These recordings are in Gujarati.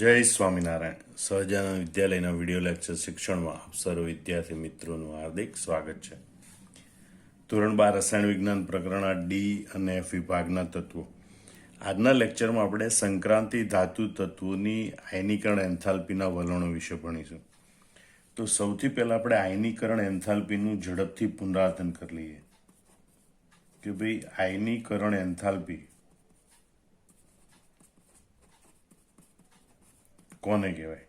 જય સ્વામિનારાયણ. સહજાનંદ વિદ્યાલયના વિડીયો લેક્ચર શિક્ષણમાં આપ સર્વ વિદ્યાર્થી મિત્રોનું હાર્દિક સ્વાગત છે. ધોરણ 12 રસાયણ વિજ્ઞાન પ્રકરણ 8 ડી અને એફ વિભાગના તત્વો. આજના લેક્ચરમાં આપણે સંક્રાંતિ ધાતુ તત્વોની આયનીકરણ એન્થાલ્પીના વલણો વિશે ભણીશું. તો સૌથી પહેલા આપણે આયનીકરણ એન્થાલ્પીનું ઝડપથી પુનરાવર્તન કરી લઈએ કે ભાઈ આયનીકરણ એન્થાલ્પી કોને કહેવાય.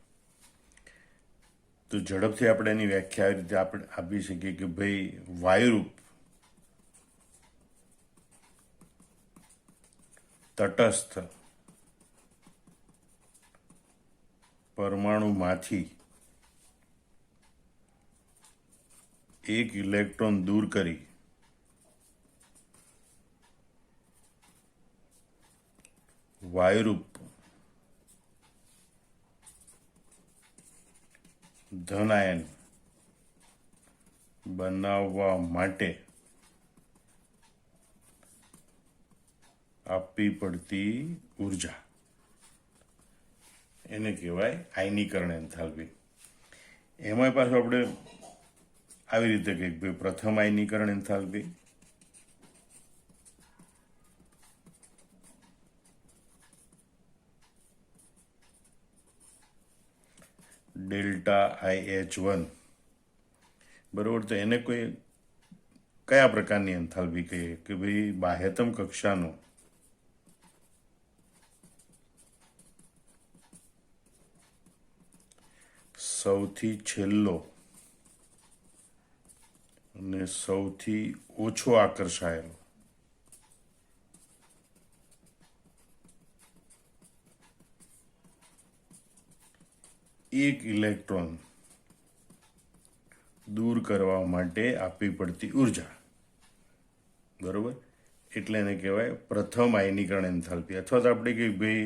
તો ઝડપથી આપણે એની વ્યાખ્યા આવી રીતે આપણે આપી શકીએ કે ભાઈ વાયુરૂપ તટસ્થ પરમાણુમાંથી એક ઇલેક્ટ્રોન દૂર કરી વાયુરૂપ ધન આયન બનાવવા માટે આપવી પડતી ઉર્જા એને કહેવાય આયનીકરણ એન્થાલ્પી. એમાં પાછું આપણે આવી રીતે કહીએ ભાઈ પ્રથમ આયનીકરણ એન્થાલ્પી, ડેલ્ટા IH1 બરોબર. તો એને કોઈ કયા પ્રકારની એન્થાલ્પી કહીએ કે ભાઈ બાહ્યતમ કક્ષાનો સૌથી છેલ્લો અને સૌથી ઓછો આકર્ષાયેલો એક ઇલેક્ટ્રોન દૂર કરવા માટે આપવી પડતી ઉર્જા બરોબર. એટલે એને કહેવાય પ્રથમ આયનીકરણ એન્થાલ્પી. અથવા તો આપણે કહીએ ભાઈ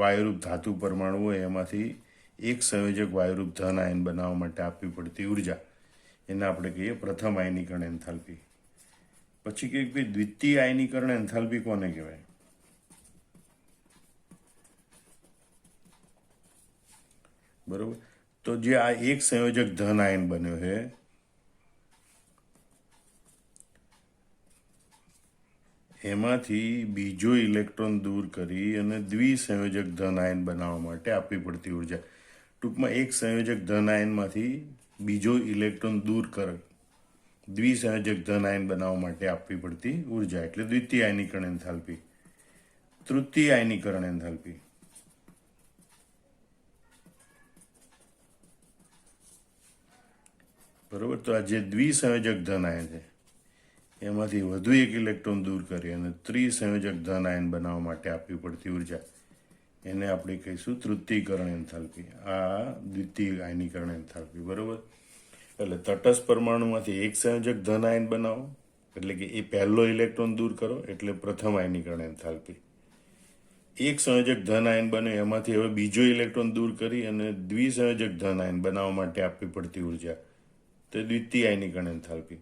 વાયુરૂપ ધાતુ પરમાણુ હોય એમાંથી એક સંયોજક વાયુરૂપ ધન આયન બનાવવા માટે આપવી પડતી ઉર્જા એને આપણે કહીએ પ્રથમ આયનીકરણ એન્થાલ્પી. પછી કહીએ ભાઈ દ્વિતીય આયનીકરણ એન્થાલ્પી કોને કહેવાય. બરોબર. તો જે આ એક સંયોજક ધન આયન બન્યો છે એમાંથી બીજો ઇલેક્ટ્રોન દૂર કરી અને દ્વિસંયોજક ધન આયન બનાવવા માટે આપવી પડતી ઉર્જા. ટૂંકમાં એક સંયોજક ધન આયનમાંથી બીજો ઇલેક્ટ્રોન દૂર કરે દ્વિસંયોજક ધન આયન બનાવવા માટે આપવી પડતી ઉર્જા એટલે દ્વિતીય આયનીકરણ એન્થાલ્પી. તૃતીય આયનીકરણ એન્થાલ્પી બરોબર. તો આ જે દ્વિસંયોજક ધન આયન છે એમાંથી વધુ એક ઇલેક્ટ્રોન દૂર કરી અને ત્રિસંયોજક ધન આયન બનાવવા માટે આપવી પડતી ઉર્જા એને આપણે કહીશું તૃતીયકરણ એન્થાલ્પી. આ દ્વિતીય આયનીકરણ એન્થાલ્પી બરોબર. એટલે તટસ્થ પરમાણુમાંથી એક સંયોજક ધન આયન બનાવો એટલે કે એ પહેલો ઇલેક્ટ્રોન દૂર કરો એટલે પ્રથમ આયનીકરણ એન્થાલ્પી. એક સંયોજક ધન આયન બને એમાંથી હવે બીજો ઇલેક્ટ્રોન દૂર કરી અને દ્વિસંયોજક ધન આયન બનાવવા માટે આપવી પડતી ઉર્જા તે દ્વિતીય આયનીકરણ એન્થાલ્પી.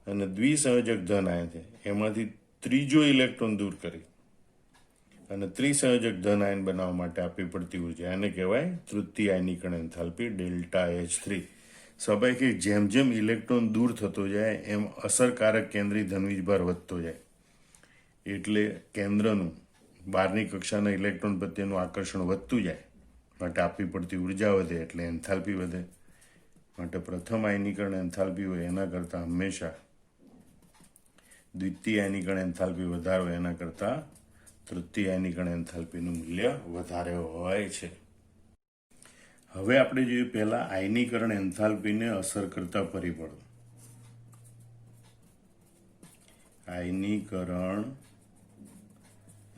અને દ્વિસંયોજક ધન આયન છે એમાંથી ત્રીજો ઇલેક્ટ્રોન દૂર કરી અને ત્રિસંયોજક ધન આયન બનાવવા માટે આપવી પડતી ઉર્જા એને કહેવાય તૃતીય આયનીકરણ એન્થાલ્પી ડેલ્ટા H3. સ્વાભાવિક જેમ જેમ ઇલેક્ટ્રોન દૂર થતો જાય એમ અસરકારક કેન્દ્રીય ધનવીજભાર વધતો જાય એટલે કેન્દ્રનું બહારની કક્ષાના ઇલેક્ટ્રોન પ્રત્યેનું આકર્ષણ વધતું જાય માટે આપવી પડતી ઉર્જા વધે એટલે એન્થાલ્પી વધે. માટે પ્રથમ આયનીકરણ એન્થાલ્પી હોય એના કરતાં હંમેશા દ્વિતીય આયનીકરણ એન્થાલ્પી વધારે હોય એના કરતાં તૃતીય આયનીકરણ એન્થાલ્પીનું મૂલ્ય વધારે હોય છે. હવે આપણે જોઈએ પહેલા આયનીકરણ એન્થાલ્પીને અસર કરતા પરિબળો. આયનીકરણ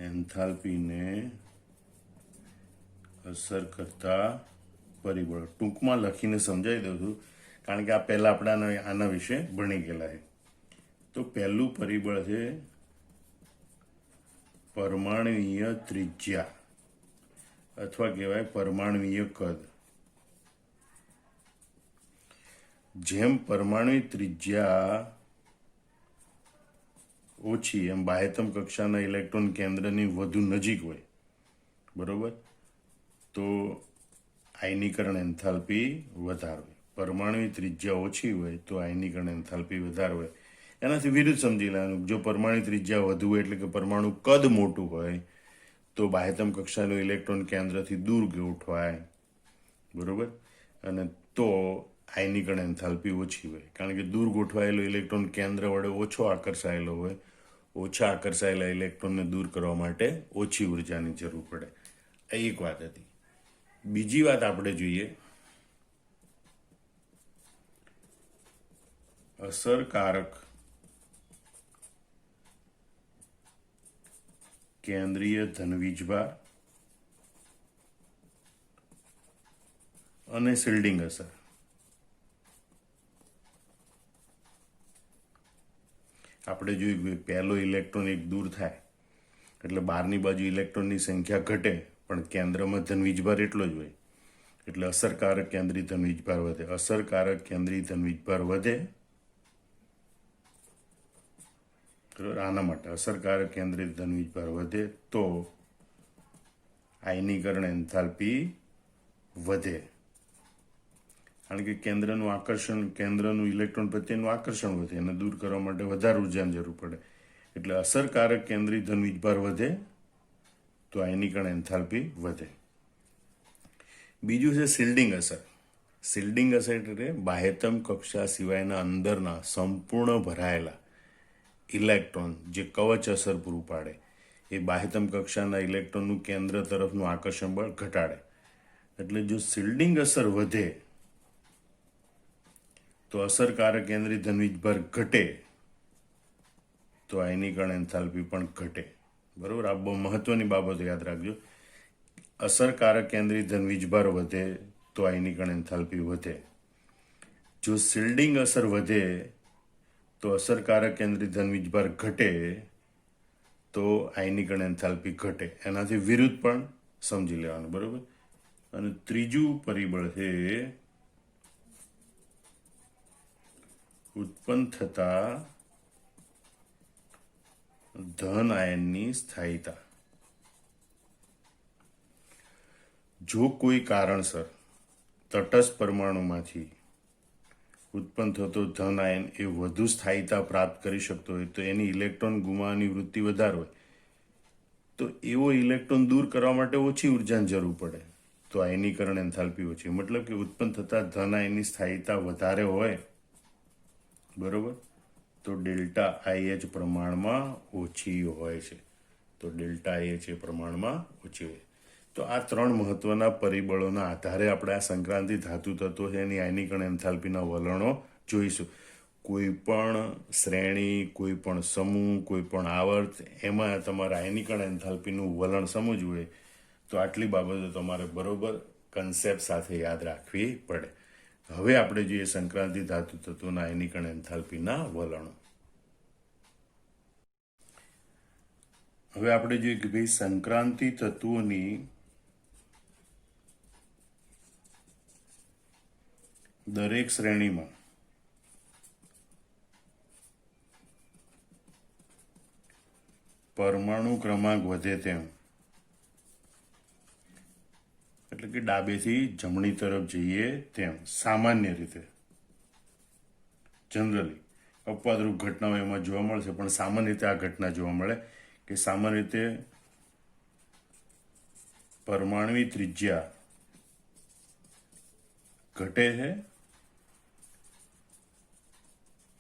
એન્થાલ્પીને અસર કરતા પરિબળો ટૂંકમાં લખીને સમજાવી દઉં છું કારણ કે આ પહેલા આપણે આના વિશે ભણી ગયેલા છે. તો પહેલું પરિબળ છે પરમાણુય ત્રિજ્યા અથવા કહેવાય પરમાણુય કદ. જેમ પરમાણુ ત્રિજ્યા ઓછી એમ બાહ્યતમ કક્ષાના ઇલેક્ટ્રોન કેન્દ્રની વધુ નજીક હોય બરોબર. તો આયનીકરણ એન્થાલ્પી વધારે હોય. પરમાણુની ત્રિજ્યા ઓછી હોય તો આયનીકરણ એન્થાલ્પી વધારે હોય. એનાથી વિરુદ્ધ સમજી લેવાનું. જો પરમાણુ ત્રિજ્યા વધુ હોય એટલે કે પરમાણુ કદ મોટું હોય તો બાહ્યતમ કક્ષાનો ઇલેક્ટ્રોન કેન્દ્રથી દૂર ગોઠવાય, બરોબર. અને તો આયનીકરણ એન્થાલ્પી ઓછી હોય, કારણ કે દૂર ગોઠવાયેલો ઇલેક્ટ્રોન કેન્દ્ર વડે ઓછો આકર્ષાયેલો હોય. ઓછા આકર્ષાયેલા ઇલેક્ટ્રોનને દૂર કરવા માટે ઓછી ઉર્જાની જરૂર પડે. આ એક વાત હતી. બીજી વાત આપણે જોઈએ, અસરકારક કેન્દ્રીય ધનવીજભાર અને શિલ્ડિંગ અસર. આપણે જોયું કે પહેલો ઇલેક્ટ્રોન એક દૂર થાય એટલે બહારની બાજુ ઇલેક્ટ્રોનની સંખ્યા ઘટે, પણ કેન્દ્રમાં ધનવીજભાર એટલો જ હોય. એટલે અસરકારક કેન્દ્રીય ધનવીજભાર વધે. અસરકારક કેન્દ્રીય ધનવીજભાર વધે. આના માટે અસરકારક કેન્દ્રીય ધનવીજભાર વધે તો આયનીકરણ એન્થાલ્પી વધે. કારણ કે કેન્દ્રનું આકર્ષણ, કેન્દ્રનું ઇલેક્ટ્રોન પ્રત્યેનું આકર્ષણ વધે, એને દૂર કરવા માટે વધારે ઉર્જાની જરૂર પડે. એટલે અસરકારક કેન્દ્રીય ધનવીજભાર વધે તો આયનીકરણ એન્થાલ્પી વધે. બીજું છે શિલ્ડિંગ અસર. શિલ્ડિંગ અસર એટલે બાહ્યતમ કક્ષા સિવાયના અંદરના સંપૂર્ણ ભરાયેલા ઇલેક્ટ્રોન જે કવચ અસર પૂરું પાડે એ બાહ્યતમ કક્ષાના ઇલેક્ટ્રોનનું કેન્દ્ર તરફનું આકર્ષણ બળ ઘટાડે. એટલે જો શિલ્ડિંગ અસર વધે તો અસરકારક કેન્દ્રીય ધનવીજભાર ઘટે તો આયનીકરણ એન્થાલ્પી પણ ઘટે, બરોબર. આ બહુ મહત્વની બાબતો યાદ રાખજો. અસરકારક કેન્દ્રીય ધનવીજભાર વધે તો આયનીકરણ એન્થાલ્પી વધે. જો શિલ્ડિંગ અસર વધે તો અસરકારક કેન્દ્રીય ધનવીજભાર ઘટે તો આયનીકરણ એન્થાલ્પી ઘટે. એનાથી વિરુદ્ધ પણ સમજી લેવાનું, બરોબર. અને ત્રીજું પરિબળ છે ઉત્પન્ન થતા ધન આયનની સ્થાયીતા. જો કોઈ કારણસર તટસ્થ પરમાણુમાંથી ઉત્પન્ન થતો ધન આયન એ વધુ સ્થાયીતા પ્રાપ્ત કરી શકતો હોય તો એની ઇલેક્ટ્રોન ગુમાવવાની વૃત્તિ વધારે હોય તો એવો ઇલેક્ટ્રોન દૂર કરવા માટે ઓછી ઉર્જાની જરૂર પડે તો આયનીકરણ એન્થાલ્પી ઓછી. મતલબ કે ઉત્પન્ન થતા ધન આયનની સ્થાયીતા વધારે હોય, બરોબર, તો ડેલ્ટા આઈએચ પ્રમાણમાં ઓછી હોય છે. તો ડેલ્ટા આઈએચ એ પ્રમાણમાં ઓછી હોય. તો આ ત્રણ મહત્વના પરિબળોના આધારે આપણે આ સંક્રાંતિ ધાતુ તત્વો છે એની આયનીકરણ એન્થાલ્પીના વલણો જોઈશું. કોઈ પણ શ્રેણી, કોઈ પણ સમૂહ, કોઈ પણ આવર્ત, એમાં તમારે આયનીકરણ એન્થાલ્પીનું વલણ સમજવું હોય તો આટલી બાબતો તમારે બરોબર કન્સેપ્ટ સાથે યાદ રાખવી પડે. હવે આપણે જોઈએ સંક્રાંતિ ધાતુ તત્વોના આયનીકરણ એન્થાલ્પીના વલણો. હવે આપણે જોઈએ કે ભાઈ સંક્રાંતિ તત્વોની દરેક શ્રેણીમાં પરમાણુ ક્રમાંક વધે તેમ, એટલે કે ડાબેથી જમણી તરફ જઈએ તેમ, સામાન્ય રીતે જનરલી અપવાદરૂપ ઘટનાઓ એમાં જોવા મળશે, પણ સામાન્ય રીતે આ ઘટના જોવા મળે કે સામાન્ય રીતે પરમાણુની ત્રિજ્યા ઘટે છે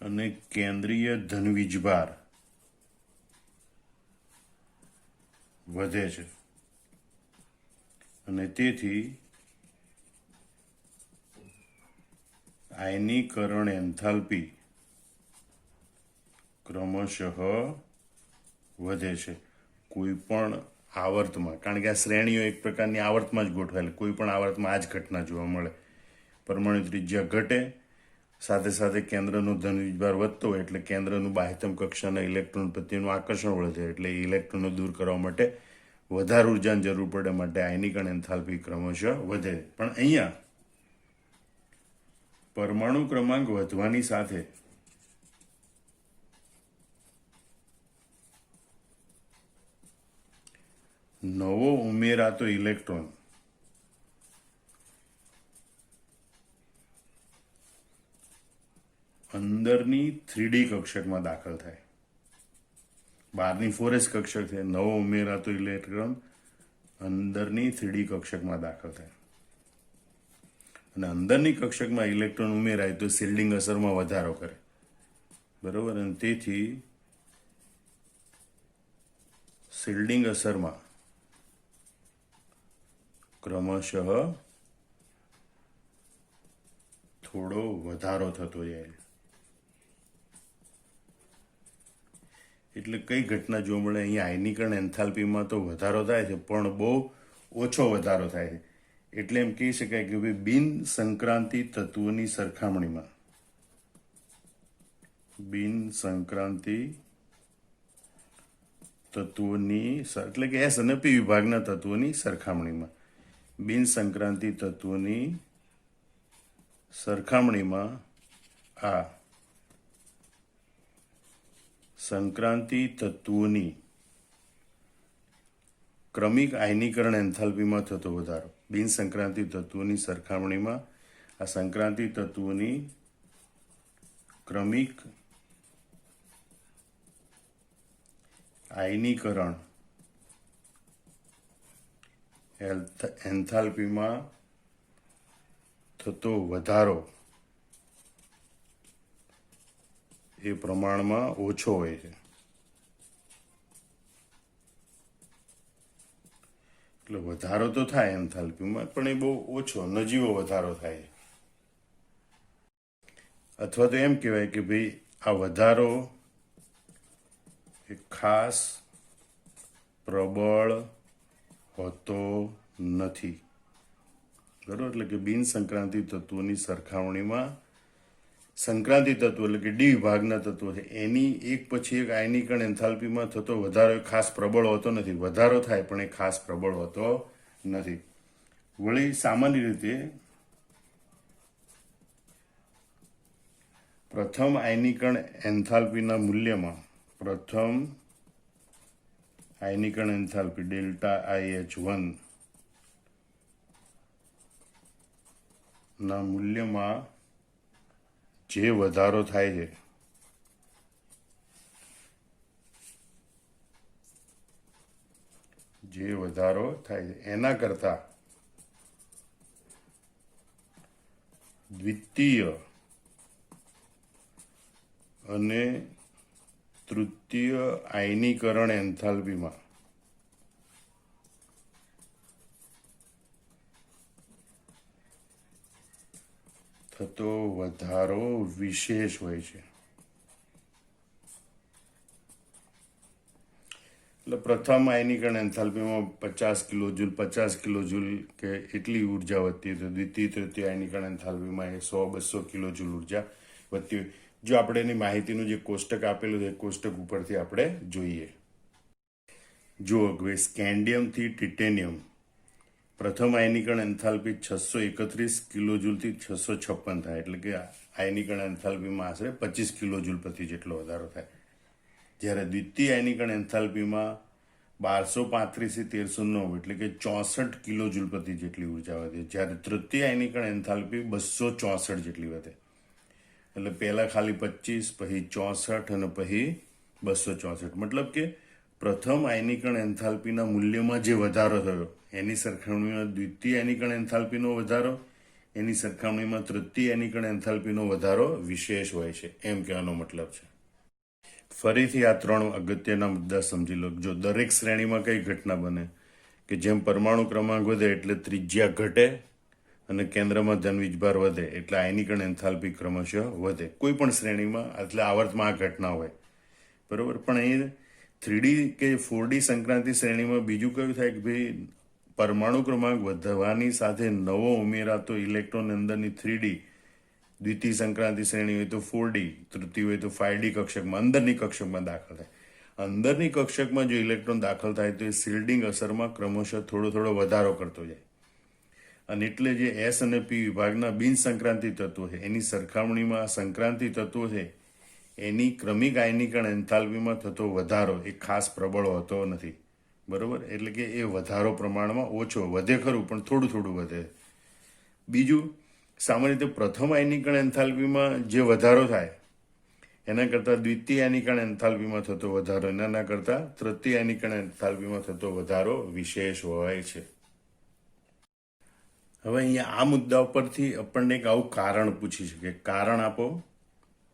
અને કેન્દ્રીય ધનવીજભાર વધે છે. અને તેથી આયનીકરણ એન્થાલ્પી ક્રમશઃ વધે છે કોઈ પણ આવર્તમાં. કારણ કે આ શ્રેણીઓ એક પ્રકારની આવર્તમાં જ ગોઠવાયેલી, કોઈ પણ આવર્તમાં આ જ ઘટના જોવા મળે. પરમાણુ ત્રિજ્યા ઘટે, સાથે સાથે કેન્દ્રનો ધનવીજભાર વધતો હોય એટલે કેન્દ્રનું બાહ્યતમ કક્ષાના ઇલેક્ટ્રોન પ્રત્યેનું આકર્ષણ વધે એટલે ઇલેક્ટ્રોનને દૂર કરવા માટે વધારે ઉર્જાની જરૂર પડે, માટે આયનીકરણ એન્થાલ્પી ક્રમશઃ વધે. પણ અહીંયા પરમાણુ ક્રમાંક વધવાની સાથે નવો ઉમેરાતો ઇલેક્ટ્રોન અંદરની 3D કક્ષકમાં દાખલ થાય. બહારની 4s કક્ષક છે, નવો ઉમેરાતો ઇલેક્ટ્રોન અંદરની 3D કક્ષકમાં દાખલ થાય. અને અંદરની કક્ષકમાં ઇલેક્ટ્રોન ઉમેરાય તો શિલ્ડિંગ અસરમાં વધારો કરે. બરોબર. અને તેથી શિલ્ડિંગ અસરમાં ક્રમશઃ થોડો વધારો થતો જાય. એટલે કઈ ઘટના જોવા મળે? અહીંયા આયનીકરણ એન્થાલ્પીમાં તો વધારો થાય છે, પણ બહુ ઓછો વધારો થાય છે. એટલે એમ કહી શકાય કે ભાઈ બિન સંક્રાંતિ તત્વોની સરખામણીમાં એટલે કે એસ અને પી વિભાગના તત્વોની સરખામણીમાં બિન સંક્રાંતિ તત્વોની સરખામણીમાં આ સંક્રાંતિ તત્વોની ક્રમિક આયનીકરણ એન્થાલ્પીમાં થતો વધારો. બિન સંક્રાંતિ તત્વોની સરખામણીમાં આ સંક્રાંતિ તત્વોની ક્રમિક આયનીકરણ એન્થાલ્પીમાં થતો વધારો એ પ્રમાણમાં ઓછો હોય છે. એટલે વધારો તો થાય એન્થાલ્પીમાં, પણ એ બહુ ઓછો, નજીવો વધારો થાય. અથવા તો એમ કહેવાય કે ભાઈ આ વધારો એ ખાસ પ્રબળ હોતો નથી. બરોબર. એટલે કે બિન સંક્રાંતિ તત્વોની સરખામણીમાં સંક્રાંતિ તત્વો એટલે કે ડી વિભાગના તત્વો છે એની એક પછી એક આયનીકરણ એન્થાલ્પીમાં થતો વધારો એ ખાસ પ્રબળ હોતો નથી. વધારો થાય પણ એ ખાસ પ્રબળ હોતો નથી. વળી સામાન્ય રીતે પ્રથમ આયનીકરણ એન્થાલ્પીના મૂલ્યમાં પ્રથમ આયનીકરણ એન્થાલ્પી ΔIH1 ના મૂલ્યમાં જે વધારો થાય છે એના કરતા દ્વિતીય અને તૃતીય આયનીકરણ એન્થાલ્પીમાં થતો વધારો વિશેષ હોય છે. એટલે પ્રથમ આયનીકરણ એન્થાલ્પીમાં 50 કિલોજૂલ કે એટલી ઉર્જા વધતી હોય તો દ્વિતીય તૃતીય આયનીકરણ એન્થાલ્પીમાં 100-200 કિલોજૂલ ઉર્જા વધતી હોય. જો આપણે એની માહિતીનું જે કોષ્ટક આપેલું છે એ કોષ્ટક ઉપરથી આપણે જોઈએ. જો સ્કેન્ડિયમથી ટિટેનિયમ પ્રથમ આયનીકરણ એન્થાલ્પી 631 કિલોજૂલથી 656 થાય. એટલે કે આયનીકરણ એન્થાલ્પીમાં આશરે 25 કિલોજૂલ પ્રતિ જેટલો વધારો થાય. જ્યારે દ્વિતીય આયનીકરણ એન્થાલ્પીમાં 1235 થી 1309 એટલે કે 64 કિલોજૂલ પ્રતિ જેટલી ઉર્જા વધે. જ્યારે તૃતીય આયનીકરણ એન્થાલ્પી 264 જેટલી વધે. એટલે પહેલા ખાલી 25, પછી 64 અને પછી 264. મતલબ કે પ્રથમ આયનીકરણ એન્થાલ્પીના મૂલ્યમાં જે વધારો થયો એની સરખામણીમાં દ્વિતીય આયનીકરણ એન્થાલ્પીનો વધારો, એની સરખામણીમાં તૃતીય આયનીકરણ એન્થાલ્પીનો વધારો વિશેષ હોય છે, એમ કહેવાનો મતલબ છે. ફરીથી આ 3 અગત્યના મુદ્દા સમજી લો. જો દરેક શ્રેણીમાં કઈ ઘટના બને કે જેમ પરમાણુ ક્રમાંક વધે એટલે ત્રિજ્યા ઘટે અને કેન્દ્રમાં ધન વીજભાર વધે એટલે આયનીકરણ એન્થાલ્પી ક્રમશઃ વધે. કોઈ પણ શ્રેણીમાં એટલે આવર્તમાં આ ઘટના હોય. બરોબર. પણ એ 3D કે 4D સંક્રાંતિ શ્રેણીમાં બીજું કયું થાય કે ભાઈ પરમાણુ ક્રમાંક વધવાની સાથે નવો ઉમેરાતો ઇલેક્ટ્રોન અંદરની 3D દ્વિતીય સંક્રાંતિ શ્રેણી હોય તો 4D, તૃતીય હોય તો 5D કક્ષકમાં અંદરની કક્ષકમાં દાખલ થાય. અંદરની કક્ષકમાં જો ઇલેક્ટ્રોન દાખલ થાય તો એ શિલ્ડિંગ અસરમાં ક્રમશઃ થોડો વધારો કરતો જાય. અને એટલે જે એસ અને પી વિભાગના બિન સંક્રાંતિ તત્વો છે એની સરખામણીમાં આ સંક્રાંતિ તત્વો છે એની ક્રમિક આયનીકરણ એન્થાલ્પીમાં થતો વધારો એ ખાસ પ્રબળ હોતો નથી. બરોબર. એટલે કે એ વધારો પ્રમાણમાં ઓછો, વધે ખરું પણ થોડું વધે. બીજું, સામાન્ય રીતે પ્રથમ આયનીકરણ એન્થાલ્પીમાં જે વધારો થાય એના કરતાં દ્વિતીય આયનીકરણ એન્થાલ્પીમાં થતો વધારો એના કરતાં તૃતીય આયનીકરણ એન્થાલ્પીમાં થતો વધારો વિશેષ હોય છે. હવે અહીંયા આ મુદ્દા ઉપરથી આપણને એક આવું કારણ પૂછી શકે. કારણ આપો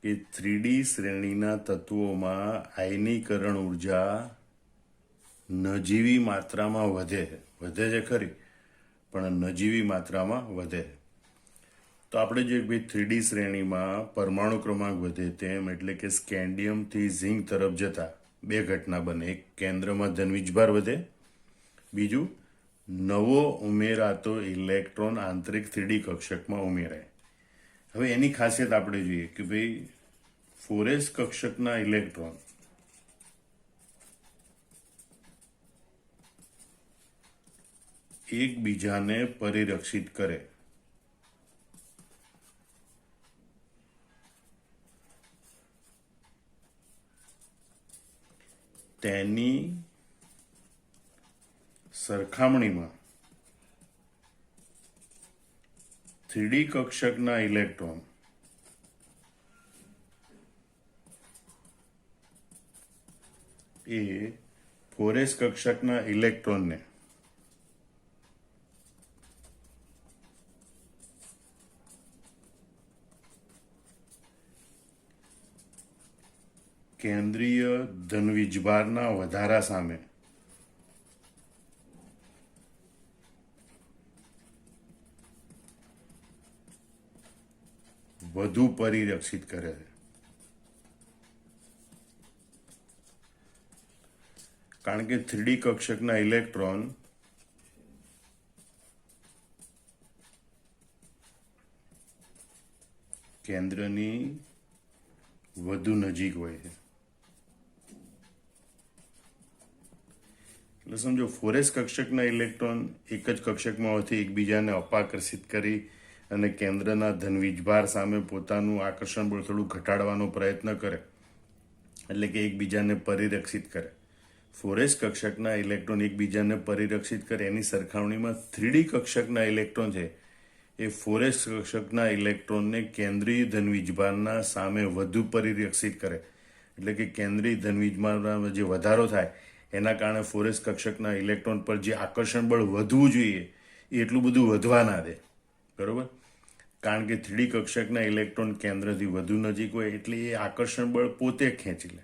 કે 3D શ્રેણીના તત્વોમાં આયનીકરણ ઉર્જા નજીવી માત્રામાં વધે છે ખરી, પણ નજીવી માત્રામાં વધે. તો આપણે જે ભાઈ 3D શ્રેણીમાં પરમાણુ ક્રમાંક વધે તેમ, એટલે કે સ્કેન્ડિયમથી ઝિંક તરફ જતા બે ઘટના બને. એક કેન્દ્રમાં ધનવીજભાર વધે, બીજું નવો ઉમેરાતો ઇલેક્ટ્રોન આંતરિક 3D કક્ષકમાં ઉમેરાય. હવે એની ખાસિયત આપણે જોઈએ કે ભાઈ 4s કક્ષકના ઇલેક્ટ્રોન એકબીજાને પરિરક્ષિત કરે. તેની સરખામણીમાં 3D કક્ષકના ઇલેક્ટ્રોન એ 4s કક્ષકના ઇલેક્ટ્રોનને કેન્દ્રીય ધનવીજભારના વધારા સામે વધુ પરિરક્ષિત કરે છે. કારણ કે 3D કક્ષકના ઇલેક્ટ્રોન કેન્દ્રની વધુ નજીક હોય છે. એટલે સમજો 4s કક્ષકના ઇલેક્ટ્રોન એક જ કક્ષકમાં હોવાથી એકબીજાને અપાકર્ષિત કરી અને કેન્દ્રના ધનવીજભાર સામે પોતાનું આકર્ષણ બળ થોડું ઘટાડવાનો પ્રયત્ન કરે, એટલે કે એકબીજાને પરિરક્ષિત કરે. 4s કક્ષકના ઇલેક્ટ્રોન એકબીજાને પરિરક્ષિત કરે એની સરખામણીમાં 3D કક્ષકના ઇલેક્ટ્રોન છે એ 4s કક્ષકના ઇલેક્ટ્રોનને કેન્દ્રીય ધનવીજભારના સામે વધુ પરિરક્ષિત કરે. એટલે કે કેન્દ્રીય ધનવીજભારમાં જે વધારો થાય એના કારણે 4s કક્ષકના ઇલેક્ટ્રોન પર જે આકર્ષણ બળ વધવું જોઈએ એ એટલું બધું વધવા ના દે. બરોબર? કારણ કે 3D કક્ષકના ઇલેક્ટ્રોન કેન્દ્રથી વધુ નજીક હોય એટલે એ આકર્ષણ બળ પોતે ખેંચી લે.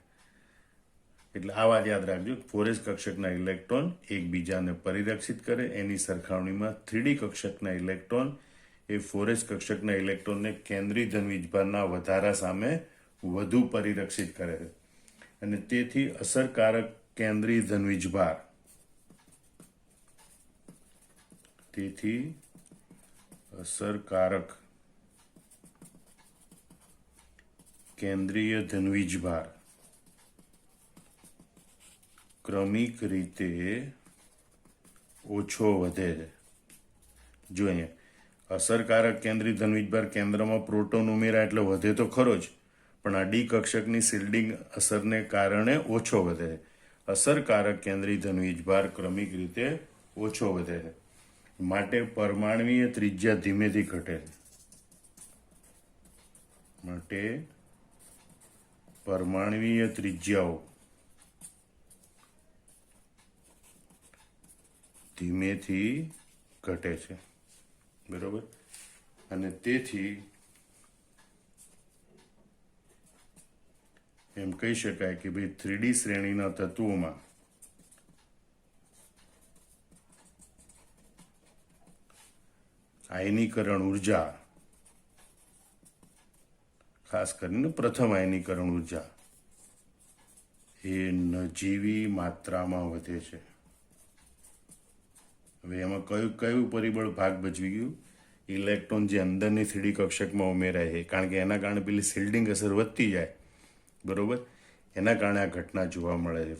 એટલે આ વાત યાદ રાખજો. 4s કક્ષકના ઇલેક્ટ્રોન એકબીજાને પરિરક્ષિત કરે એની સરખામણીમાં 3D કક્ષકના ઇલેક્ટ્રોન એ 4s કક્ષકના ઇલેક્ટ્રોનને કેન્દ્રીય ધનવીજભારના વધારા સામે વધુ પરિરક્ષિત કરે છે. અને તેથી અસરકારક કેન્દ્રીય ધનવીજભાર કેન્દ્રીય ધનવીજભાર ક્રમિક રીતે ઓછો વધે છે. જો અહીંયા અસરકારક કેન્દ્રીય ધનવીજભાર કેન્દ્રમાં પ્રોટોન ઉમેરાય એટલે વધે તો ખરો જ, પણ આ ડી કક્ષકની શિલ્ડિંગ અસરને કારણે ઓછો વધે છે. અસરકારક કેન્દ્રીય ધનવીજભાર ક્રમિક રીતે ઓછો વધે છે. માટે પરમાણ્વીય ત્રિજ્યા ધીમેથી ઘટે છે. માટે પરમાણ્વીય ત્રિજ્યાઓ ધીમેથી ઘટે છે. બરોબર? અને તેથી એમ કહી શકાય કે ભાઈ 3D શ્રેણીના તત્વોમાં આયનીકરણ ઉર્જા, ખાસ કરીને પ્રથમ આયનીકરણ ઉર્જા એ નજીવી માત્રામાં વધે છે. હવે એમાં કયું પરિબળ ભાગ ભજવી ગયું? ઇલેક્ટ્રોન જે અંદરની 3D કક્ષકમાં ઉમેરાય છે, કારણ કે એના કારણે પેલી શિલ્ડિંગ અસર વધતી જાય. બરોબર? એના કારણે આ ઘટના જોવા મળે છે.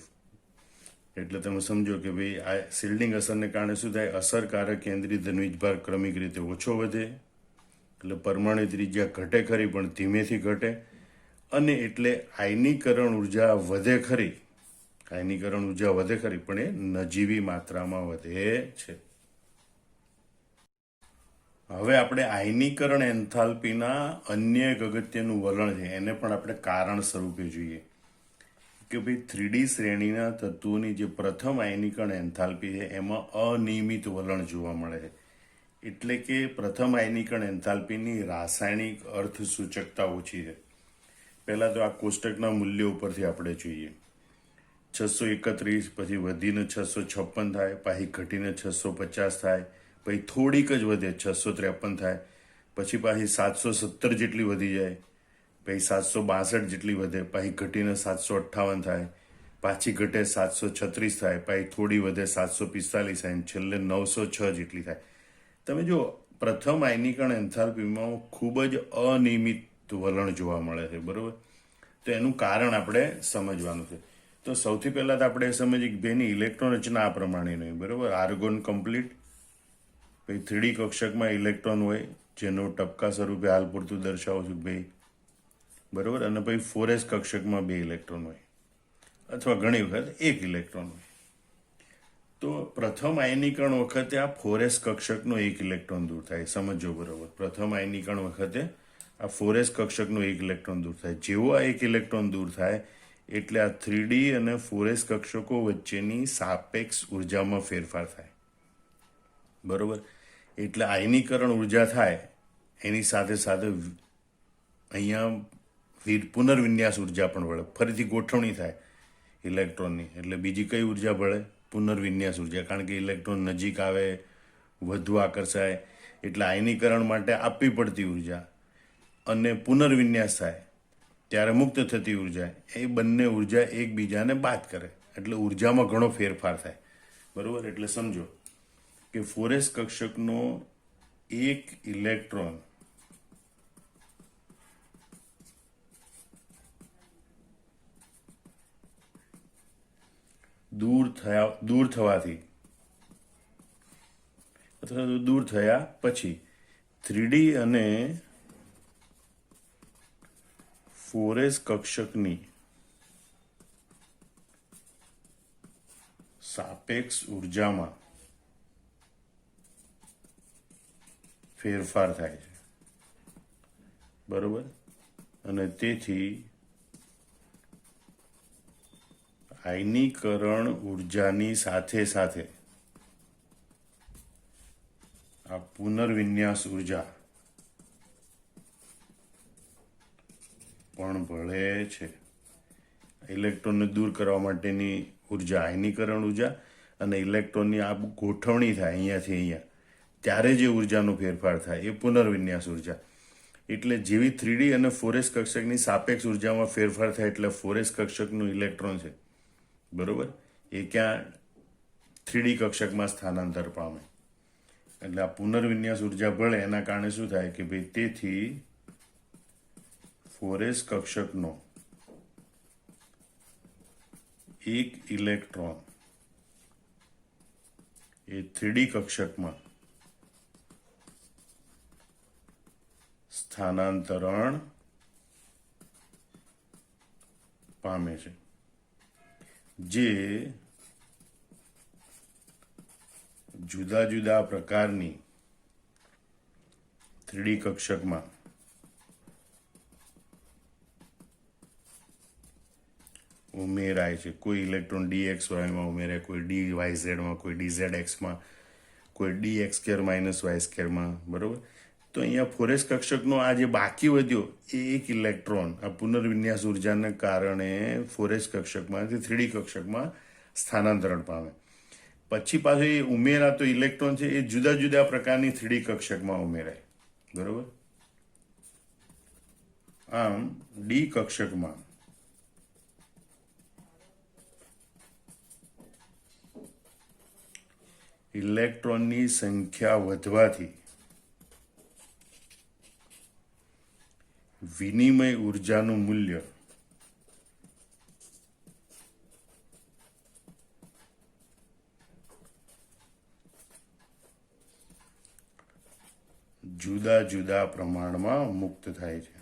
એટલે તમે સમજો કે ભાઈ આ શિલ્ડિંગ અસરને કારણે શું થાય? અસરકારક કેન્દ્રીય ધનવીજભાર ક્રમિક રીતે ઓછો વધે. એટલે પરમાણુ ત્રિજ્યા ઘટે ખરી પણ ધીમેથી ઘટે. અને એટલે આયનીકરણ ઉર્જા વધે ખરી પણ એ નજીવી માત્રામાં વધે છે. હવે આપણે આયનીકરણ એન્થાલ્પીના અન્ય એક અગત્યનું વલણ છે, એને પણ આપણે કારણ સ્વરૂપે જોઈએ કે ભાઈ 3D શ્રેણીના તત્વોની જે પ્રથમ આયનીકરણ એન્થાલ્પી છે એમાં અનિયમિત વલણ જોવા મળે છે. એટલે કે પ્રથમ આયનીકરણ એન્થાલ્પીની રાસાયણિક અર્થ સૂચકતા ઓછી છે. પહેલાં તો આ કોષ્ટકના મૂલ્યો ઉપરથી આપણે જોઈએ. 631, પછી વધીને 656 થાય, પછી ઘટીને 650 થાય, પછી થોડીક જ વધે 653 થાય, પછી પાછી 717 જેટલી વધી જાય, પછી 762 જેટલી વધે, પછી ઘટીને 758 થાય, પાછી ઘટે 736 થાય, પછી થોડી વધે 745 થાય, છેલ્લે 906 જેટલી થાય. તમે જો પ્રથમ આયનીકરણ એન્થાલ્પીમાં ખૂબ જ અનિયમિત વલણ જોવા મળે છે, બરોબર. તો એનું કારણ આપણે સમજવાનું છે. તો સૌથી પહેલાં તો આપણે સમજીએ કે ભાઈની ઇલેક્ટ્રોન રચના આ પ્રમાણેની હોય, બરોબર. આર્ગોન કમ્પ્લીટ, પછી 3D કક્ષકમાં ઇલેક્ટ્રોન હોય જેનું ટપકા સ્વરૂપે હાલ પૂરતું દર્શાવું છું ભાઈ, બરોબર. અને પછી 4s કક્ષકમાં 2 ઇલેક્ટ્રોન હોય અથવા ઘણી વખત 1 ઇલેક્ટ્રોન હોય. તો પ્રથમ આયનીકરણ વખતે આ 4s કક્ષકનો 1 ઇલેક્ટ્રોન દૂર થાય, સમજો બરોબર. પ્રથમ આયનીકરણ વખતે આ 4s કક્ષકનો 1 ઇલેક્ટ્રોન દૂર થાય. જેવો આ 1 ઇલેક્ટ્રોન દૂર થાય એટલે આ 3D અને 4s કક્ષકો વચ્ચેની સાપેક્ષ ઉર્જામાં ફેરફાર થાય, બરોબર. એટલે આયનીકરણ ઉર્જા થાય એની સાથે સાથે અહીંયા પુનર્વિન્યાસ ઉર્જા પણ વળે, ફરીથી ગોઠવણી થાય ઇલેક્ટ્રોનની. એટલે બીજી કઈ ઉર્જા ભળે? પુનર્વિન્યાસ ઉર્જા. કારણ કે ઇલેક્ટ્રોન નજીક આવે, વધુ આકર્ષાય, એટલે આયનીકરણ માટે આપવી પડતી ઉર્જા અને પુનર્વિન્યાસ થાય ત્યારે મુક્ત થતી ઉર્જા, એ બંને ઉર્જા એકબીજાને બાદ કરે, એટલે ઉર્જામાં ઘણો ફેરફાર થાય, બરોબર. એટલે સમજો કે 4s કક્ષકનો 1 ઇલેક્ટ્રોન દૂર થવાથી અથવા તો દૂર થયા પછી 3D અને 4s કક્ષકની સાપેક્ષ ઉર્જામાં ફેરફાર થાય છે, બરોબર. અને તેથી આયનીકરણ ઉર્જાની સાથે સાથે આ પુનર્વિન્યાસ ઉર્જા પણ ભળે છે. ઇલેક્ટ્રોનને દૂર કરવા માટેની ઉર્જા આયનીકરણ ઉર્જા અને ઇલેક્ટ્રોનની આ ગોઠવણી થાય અહીંયાથી અહીંયા, ત્યારે જે ઉર્જાનો ફેરફાર થાય એ પુનર્વિન્યાસ ઉર્જા. એટલે જેવી 3D અને 4s કક્ષકની સાપેક્ષ ઉર્જામાં ફેરફાર થાય એટલે 4s કક્ષકનું ઇલેક્ટ્રોન છે, બરોબર, એ ક્યાં 3D કક્ષકમાં સ્થાનાંતર પામે. એટલે આ પુનર્વિન્યાસ ઉર્જા ભળે એના કારણે શું થાય કે ભાઈ તેથી 4s કક્ષકનો 1 ઇલેક્ટ્રોન એ 3D કક્ષકમાં સ્થાનાંતરણ પામે છે, જે જુદા જુદા પ્રકારની 3D કક્ષકમાં ઉમેરાય છે. કોઈ ઇલેક્ટ્રોન dxyમાં ઉમેરાય, કોઈ dyzમાં, કોઈ dzxમાં, કોઈ dx2 - y2માં, બરોબર. તો અહીંયા 4s કક્ષકનો આ જે બાકી વધ્યો એ 1 ઇલેક્ટ્રોન આ પુનર્વિન્યાસ ઉર્જાને કારણે 4s કક્ષકમાંથી 3D કક્ષકમાં સ્થાનાંતરણ પામે. પછી પાછું એ ઉમેરાતો ઇલેક્ટ્રોન છે એ જુદા જુદા પ્રકારની 3D કક્ષકમાં ઉમેરાય, બરોબર. આમ ડી કક્ષકમાં ઇલેક્ટ્રોનની સંખ્યા વધવાથી વિનિમય ઉર્જાનું મૂલ્ય જુદા જુદા પ્રમાણમાં મુક્ત થાય છે,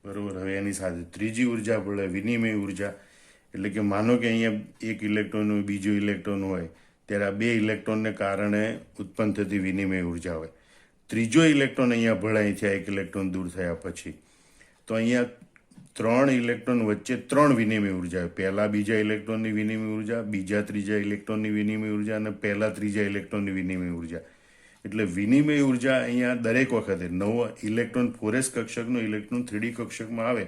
બરોબર. હવે એની સાથે ત્રીજી ઉર્જા ભળે વિનિમય ઉર્જા. એટલે કે માનો કે અહીંયા 1 ઇલેક્ટ્રોન હોય, બીજો ઇલેક્ટ્રોન હોય, ત્યારે આ 2 ઇલેક્ટ્રોનને કારણે ઉત્પન્ન થતી વિનિમય ઉર્જા હોય. ત્રીજો ઇલેક્ટ્રોન અહીંયા ભળાય છે 1 ઇલેક્ટ્રોન દૂર થયા પછી, તો અહીંયા 3 ઇલેક્ટ્રોન વચ્ચે 3 વિનિમય ઉર્જા હોય. પહેલા બીજા ઇલેક્ટ્રોનની વિનિમય ઉર્જા, બીજા ત્રીજા ઇલેક્ટ્રોનની વિનિમય ઉર્જા અને પહેલા ત્રીજા ઇલેક્ટ્રોનની વિનિમય ઉર્જા. એટલે વિનિમય ઉર્જા અહીંયા દરેક વખતે નવો ઇલેક્ટ્રોન 4s કક્ષકનો ઇલેક્ટ્રોન 3d કક્ષકમાં આવે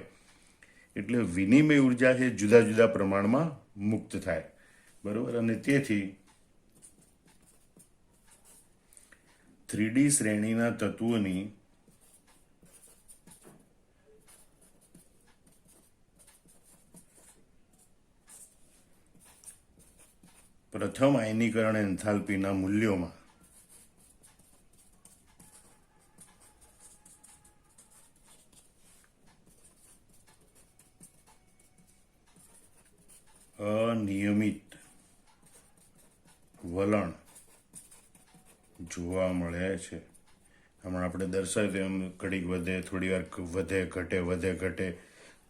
એટલે વિનિમય ઉર્જા છે જુદા જુદા પ્રમાણમાં મુક્ત થાય. બરોબર. અને તેથી 3D શ્રેણીના તત્વોની પ્રથમ આયનીકરણ એન્થાલ્પીના મૂલ્યોમાં અનિયમિત વલણ જોવા મળે છે. હમણાં આપણે દર્શાવ્યું એમ ઘડીક વધે, થોડી વાર વધે ઘટે, વધે ઘટે,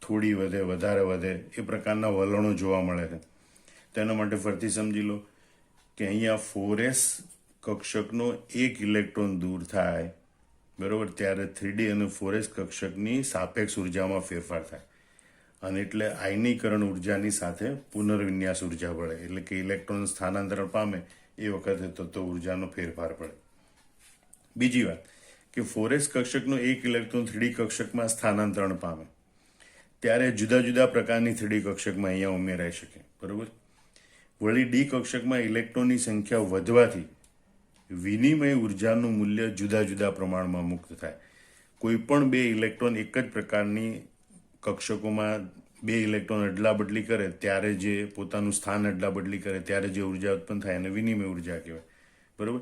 થોડી વધે, વધારે વધે, એ પ્રકારના વલણો જોવા મળે છે. તેના માટે ફરીથી સમજી લો કે અહીંયા 4s કક્ષકનો 1 ઇલેક્ટ્રોન દૂર થાય, બરોબર, ત્યારે 3D અને 4s કક્ષકની સાપેક્ષ ઉર્જામાં ફેરફાર થાય અને એટલે આયનીકરણ ઉર્જાની સાથે પુનર્વિન્યાસ ઉર્જા પડે. એટલે કે ઇલેક્ટ્રોન સ્થાનાંતરણ પામે એ વખતે તત્વ ઉર્જાનો ફેરફાર પડે. બીજી વાત કે 4s કક્ષકનો 1 ઇલેક્ટ્રોન 3D કક્ષકમાં સ્થાનાંતરણ પામે ત્યારે જુદા જુદા પ્રકારની 3D કક્ષકમાં અહીંયા ઉમેરાઈ શકે. બરોબર. વળી ડી કક્ષકમાં ઇલેક્ટ્રોનની સંખ્યા વધવાથી વિનિમય ઉર્જાનું મૂલ્ય જુદા જુદા પ્રમાણમાં મુક્ત થાય. કોઈ પણ 2 ઇલેક્ટ્રોન એક જ પ્રકારની કક્ષકોમાં 2 ઇલેક્ટ્રોન અદલા બદલી કરે ત્યારે જે પોતાનું સ્થાન અદલા બદલી કરે ત્યારે જે ઉર્જા ઉત્પન્ન થાય એને વિનિમય ઉર્જા કહેવાય. બરોબર.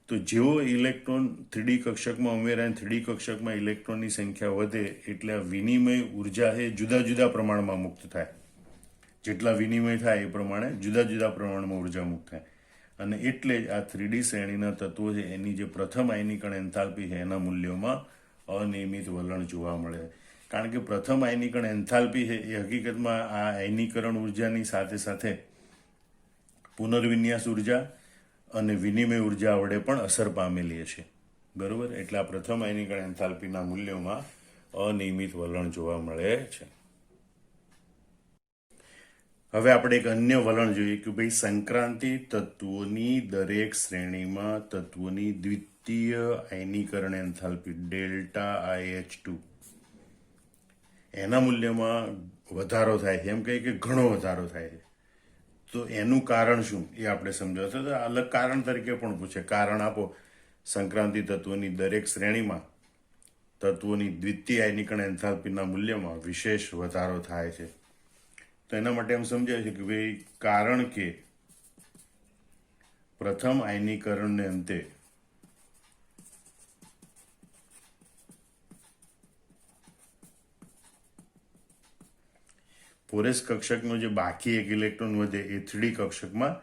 તો જેવો ઇલેક્ટ્રોન 3D કક્ષકમાં ઉમેરાય 3D કક્ષકમાં ઇલેક્ટ્રોનની સંખ્યા વધે એટલે આ વિનિમય ઉર્જા એ જુદા જુદા પ્રમાણમાં મુક્ત થાય. જેટલા વિનિમય થાય એ પ્રમાણે જુદા જુદા પ્રમાણમાં ઉર્જા મુક્ત થાય. અને એટલે જ આ 3D શ્રેણીના તત્વો છે એની જે પ્રથમ આયનીકરણ એન્થાલ્પી છે એના મૂલ્યોમાં અનિયમિત વલણ જોવા મળે. કારણ કે પ્રથમ આયનીકરણ એન્થાલ્પી છે એ હકીકતમાં આ આયનીકરણ ઉર્જાની સાથે સાથે પુનર્વિન્યાસ ઉર્જા અને વિનિમય ઉર્જા વડે પણ અસર પામેલી છે. બરોબર. એટલે આ પ્રથમ આયનીકરણ એન્થાલ્પીના મૂલ્યોમાં અનિયમિત વલણ જોવા મળે છે. હવે આપણે એક અન્ય વલણ જોઈએ કે ભાઈ સંક્રાંતિ તત્વોની દરેક શ્રેણીમાં તત્વોની દ્વિતીય આયનીકરણ એન્થાલ્પી ડેલ્ટા IH2 એના મૂલ્યમાં વધારો થાય છે. એમ કહીએ કે ઘણો વધારો થાય છે. તો એનું કારણ શું એ આપણે સમજાવશે. તો અલગ કારણ તરીકે પણ પૂછે, કારણ આપો સંક્રાંતિ તત્વોની દરેક શ્રેણીમાં તત્વોની દ્વિતીય આયનીકરણ એન્થાલ્પીના મૂલ્યમાં વિશેષ વધારો થાય છે. તો એના માટે એમ સમજાય છે કે ભાઈ કારણ કે પ્રથમ આયનીકરણને અંતે પોરેસ કક્ષકનો જે બાકી 1 ઇલેક્ટ્રોન વધે એ 3D કક્ષકમાં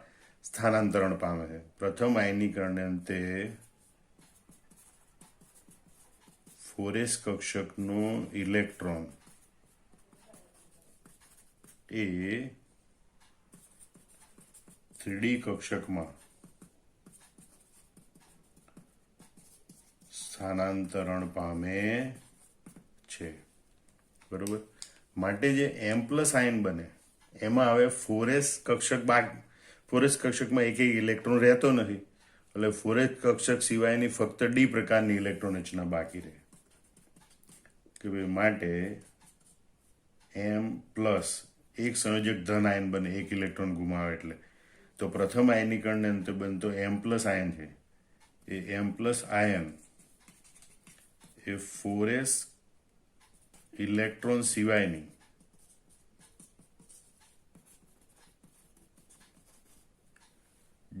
સ્થાનાંતરણ પામે છે. પ્રથમ આયનીકરણને અંતે 4s કક્ષકનો ઇલેક્ટ્રોન એ 3D કક્ષકમાં સ્થાનાંતરણ પામે છે. બરોબર. માટે જે M+ આયન બને એમાં હવે 4s કક્ષકમાં એક ઇલેક્ટ્રોન રહેતો નથી. એટલે 4s કક્ષક સિવાયની ફક્ત D પ્રકારની ઇલેક્ટ્રોન રચના બાકી રહે. કે ભાઈ માટે M+ એક સંયોજક ધન આયન બને, એક ઇલેક્ટ્રોન ગુમાવે એટલે. તો પ્રથમ આયનીકરણને અંતે બનતો M+ આયન છે એ M+ આયન એ 4s ઇલેક્ટ્રોન સિવાયની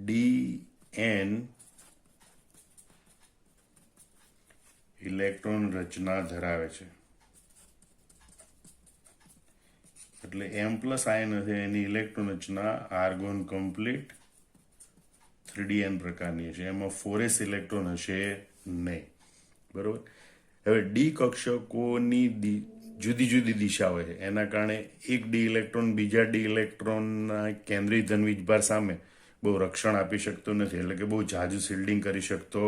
Dn ઇલેક્ટ્રોન રચના ધરાવે છે. એટલે M+ આયન હશે એની ઇલેક્ટ્રોન રચના આર્ગોન કમ્પ્લીટ 3Dn પ્રકારની છે. એમાં 4s ઇલેક્ટ્રોન હશે નહીં. બરોબર. હવે ડી કક્ષકોની જુદી જુદી દિશા હોય છે. એના કારણે એક ડી ઇલેક્ટ્રોન બીજા ડી ઇલેક્ટ્રોનના કેન્દ્રીય ધન વીજભાર સામે બહુ રક્ષણ આપી શકતો નથી, એટલે કે બહુ જાજુ શિલ્ડિંગ કરી શકતો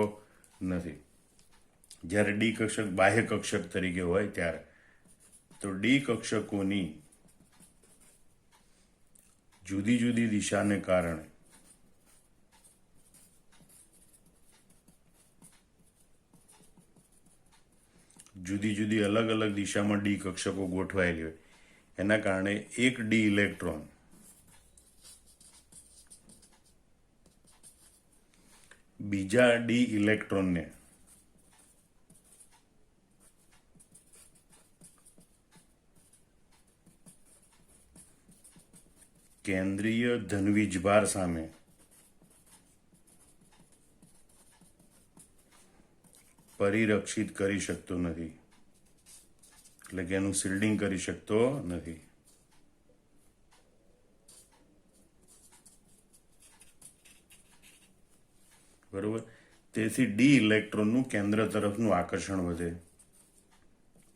નથી. જ્યારે ડી કક્ષક બાહ્ય કક્ષક તરીકે હોય ત્યારે તો ડી કક્ષકોની જુદી જુદી દિશાને કારણે જુદી જુદી અલગ અલગ દિશામાં ડી કક્ષકો ગોઠવાયેલી હોય, એના કારણે એક ડી ઇલેક્ટ્રોન બીજા ડી ઇલેક્ટ્રોનને કેન્દ્રીય ધનવીજભાર સામે પરિરક્ષિત કરી શકતો નથી, એટલે કે એનું શિલ્ડિંગ કરી શકતો નથી. બરોબર. તેથી ડી ઇલેક્ટ્રોનનું કેન્દ્ર તરફનું આકર્ષણ વધે.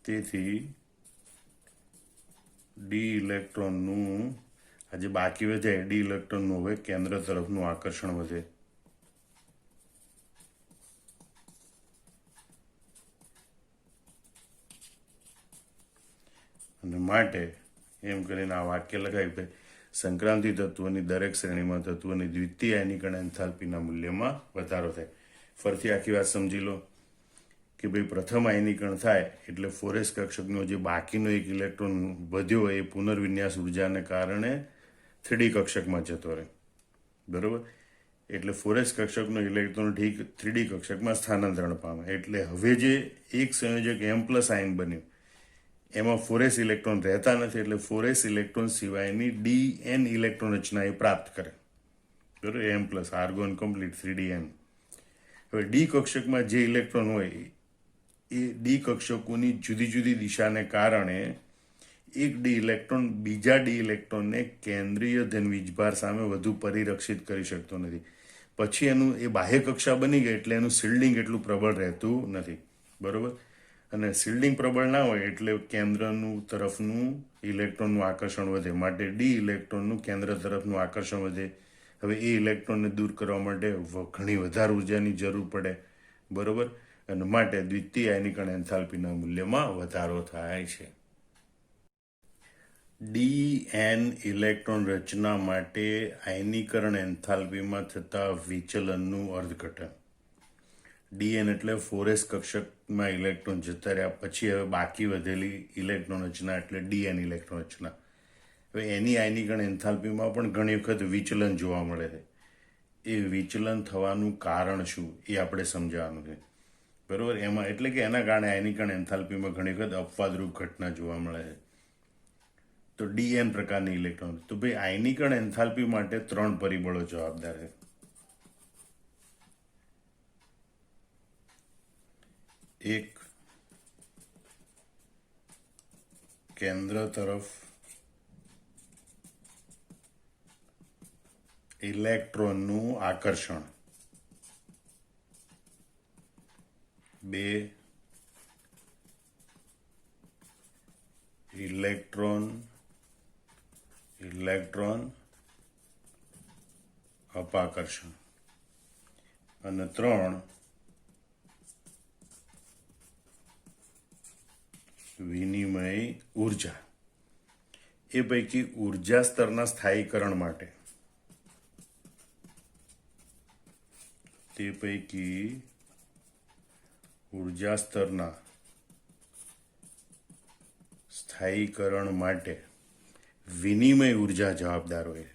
તેથી ડી ઇલેક્ટ્રોનનું આજે બાકી વધે ડી ઇલેક્ટ્રોનનું હવે કેન્દ્ર તરફનું આકર્ષણ વધે. અને માટે એમ કરીને આ વાક્ય લખાય કે સંક્રાંતિ તત્વની દરેક શ્રેણીમાં તત્વની દ્વિતીય આયનીકરણ એન્થાલ્પીના મૂલ્યમાં વધારો થાય. ફરીથી આખી વાત સમજી લો કે ભાઈ પ્રથમ આયનીકરણ થાય એટલે 4s કક્ષકનો જે બાકીનો એક ઇલેક્ટ્રોન વધ્યો હોય એ પુનર્વિન્યાસ ઉર્જાને કારણે 3D કક્ષકમાં જતો રહે. બરોબર. એટલે 4s કક્ષકનો ઇલેક્ટ્રોન 3D કક્ષકમાં સ્થાનાંતરણ પામે. એટલે હવે જે એક સંયોજક M+ આયન બન્યું એમાં 4s ઇલેક્ટ્રોન રહેતા નથી, એટલે 4s ઇલેક્ટ્રોન સિવાયની Dn ઇલેક્ટ્રોન રચના એ પ્રાપ્ત કરે. બરોબર. M+ argon complete 3Dn. હવે ડી કક્ષકમાં જે ઇલેક્ટ્રોન હોય એ ડી કક્ષકોની જુદી જુદી દિશાને કારણે એક ડી ઇલેક્ટ્રોન બીજા ડી ઇલેક્ટ્રોનને કેન્દ્રીય ધનવીજભાર સામે વધુ પરિરક્ષિત કરી શકતો નથી. પછી એનું એ બાહ્ય કક્ષા બની ગઈ એટલે એનું શિલ્ડિંગ એટલું પ્રબળ રહેતું નથી. બરોબર. અને શિલ્ડિંગ પ્રબળ ના હોય એટલે કેન્દ્રનું તરફનું ઇલેક્ટ્રોનનું આકર્ષણ વધે, માટે ડી ઇલેક્ટ્રોનનું કેન્દ્ર તરફનું આકર્ષણ વધે. હવે એ ઇલેક્ટ્રોનને દૂર કરવા માટે ઘણી વધારે ઉર્જાની જરૂર પડે. બરોબર. અને માટે દ્વિતીય આયનીકરણ એન્થાલ્પીના મૂલ્યમાં વધારો થાય છે. Dn ઇલેક્ટ્રોન રચના માટે આયનીકરણ એન્થાલ્પીમાં થતા વિચલનનું અર્થઘટન. Dn એટલે 4s કક્ષકમાં ઇલેક્ટ્રોન જતા રહ્યા પછી હવે બાકી વધેલી ઇલેક્ટ્રોન રચના એટલે Dn ઇલેક્ટ્રોન રચના. હવે એની આયનીકરણ એન્થાલ્પીમાં પણ ઘણી વખત વિચલન જોવા મળે છે. એ વિચલન થવાનું કારણ શું એ આપણે સમજાવવાનું છે. બરોબર. એમાં એટલે કે એના કારણે આયનીકરણ એન્થાલ્પીમાં ઘણી વખત અપવાદરૂપ ઘટના જોવા મળે છે. તો Dn પ્રકારની ઇલેક્ટ્રોન. તો ભાઈ આયનીકરણ એન્થાલ્પી માટે 3 પરિબળો જવાબદાર છે. એક, કેન્દ્ર તરફ ઇલેક્ટ્રોનનું આકર્ષણ. 2, ઇલેક્ટ્રોન અપાકર્ષણ. અને 3, વિનિમય ઉર્જા. એ પૈકી ઉર્જા સ્તરના સ્થાયીકરણ માટે ઉર્જા સ્તરના સ્થાયીકરણ માટે વિનિમય ઉર્જા જવાબદાર હોય છે.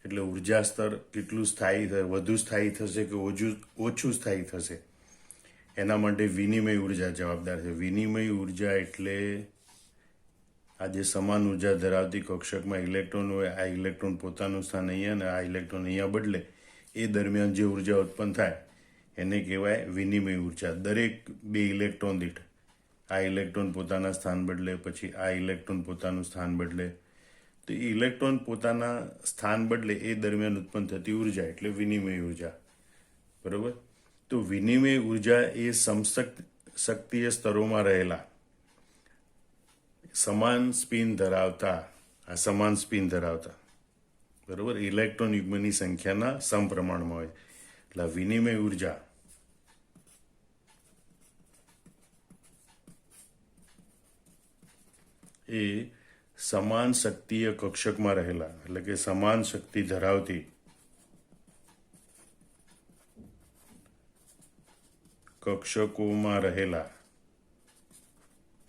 એટલે ઉર્જા સ્તર કેટલું સ્થાયી થશે, વધુ સ્થાયી થશે કે ઓછું સ્થાયી થશે, એના માટે વિનિમય ઉર્જા જવાબદાર છે. વિનિમય ઉર્જા એટલે આ જે સમાન ઉર્જા ધરાવતી કક્ષકમાં ઇલેક્ટ્રોન હોય, આ ઇલેક્ટ્રોન પોતાનું સ્થાન અહીંયા અને આ ઇલેક્ટ્રોન અહીંયા બદલે એ દરમિયાન જે ઉર્જા ઉત્પન્ન થાય એને કહેવાય વિનિમય ઉર્જા. દરેક 2 ઇલેક્ટ્રોન દીઠ આ ઇલેક્ટ્રોન પોતાના સ્થાન બદલે, પછી આ ઇલેક્ટ્રોન પોતાનું સ્થાન બદલે, તો એ ઇલેક્ટ્રોન પોતાના સ્થાન બદલે એ દરમિયાન ઉત્પન્ન થતી ઉર્જા એટલે વિનિમય ઉર્જા. બરોબર. તો વિનિમય ઉર્જા એ શક્તિય સ્તરોમાં રહેલા સમાન સ્પિન ધરાવતા બરોબર ઇલેક્ટ્રોન યુગ્મની સંખ્યાના સમપ્રમાણમાં હોય એટલે વિનિમય ઉર્જા એ સમાન શક્તિય કક્ષકમાં રહેલા એટલે કે સમાન શક્તિ ધરાવતી કક્ષકોમાં રહેલા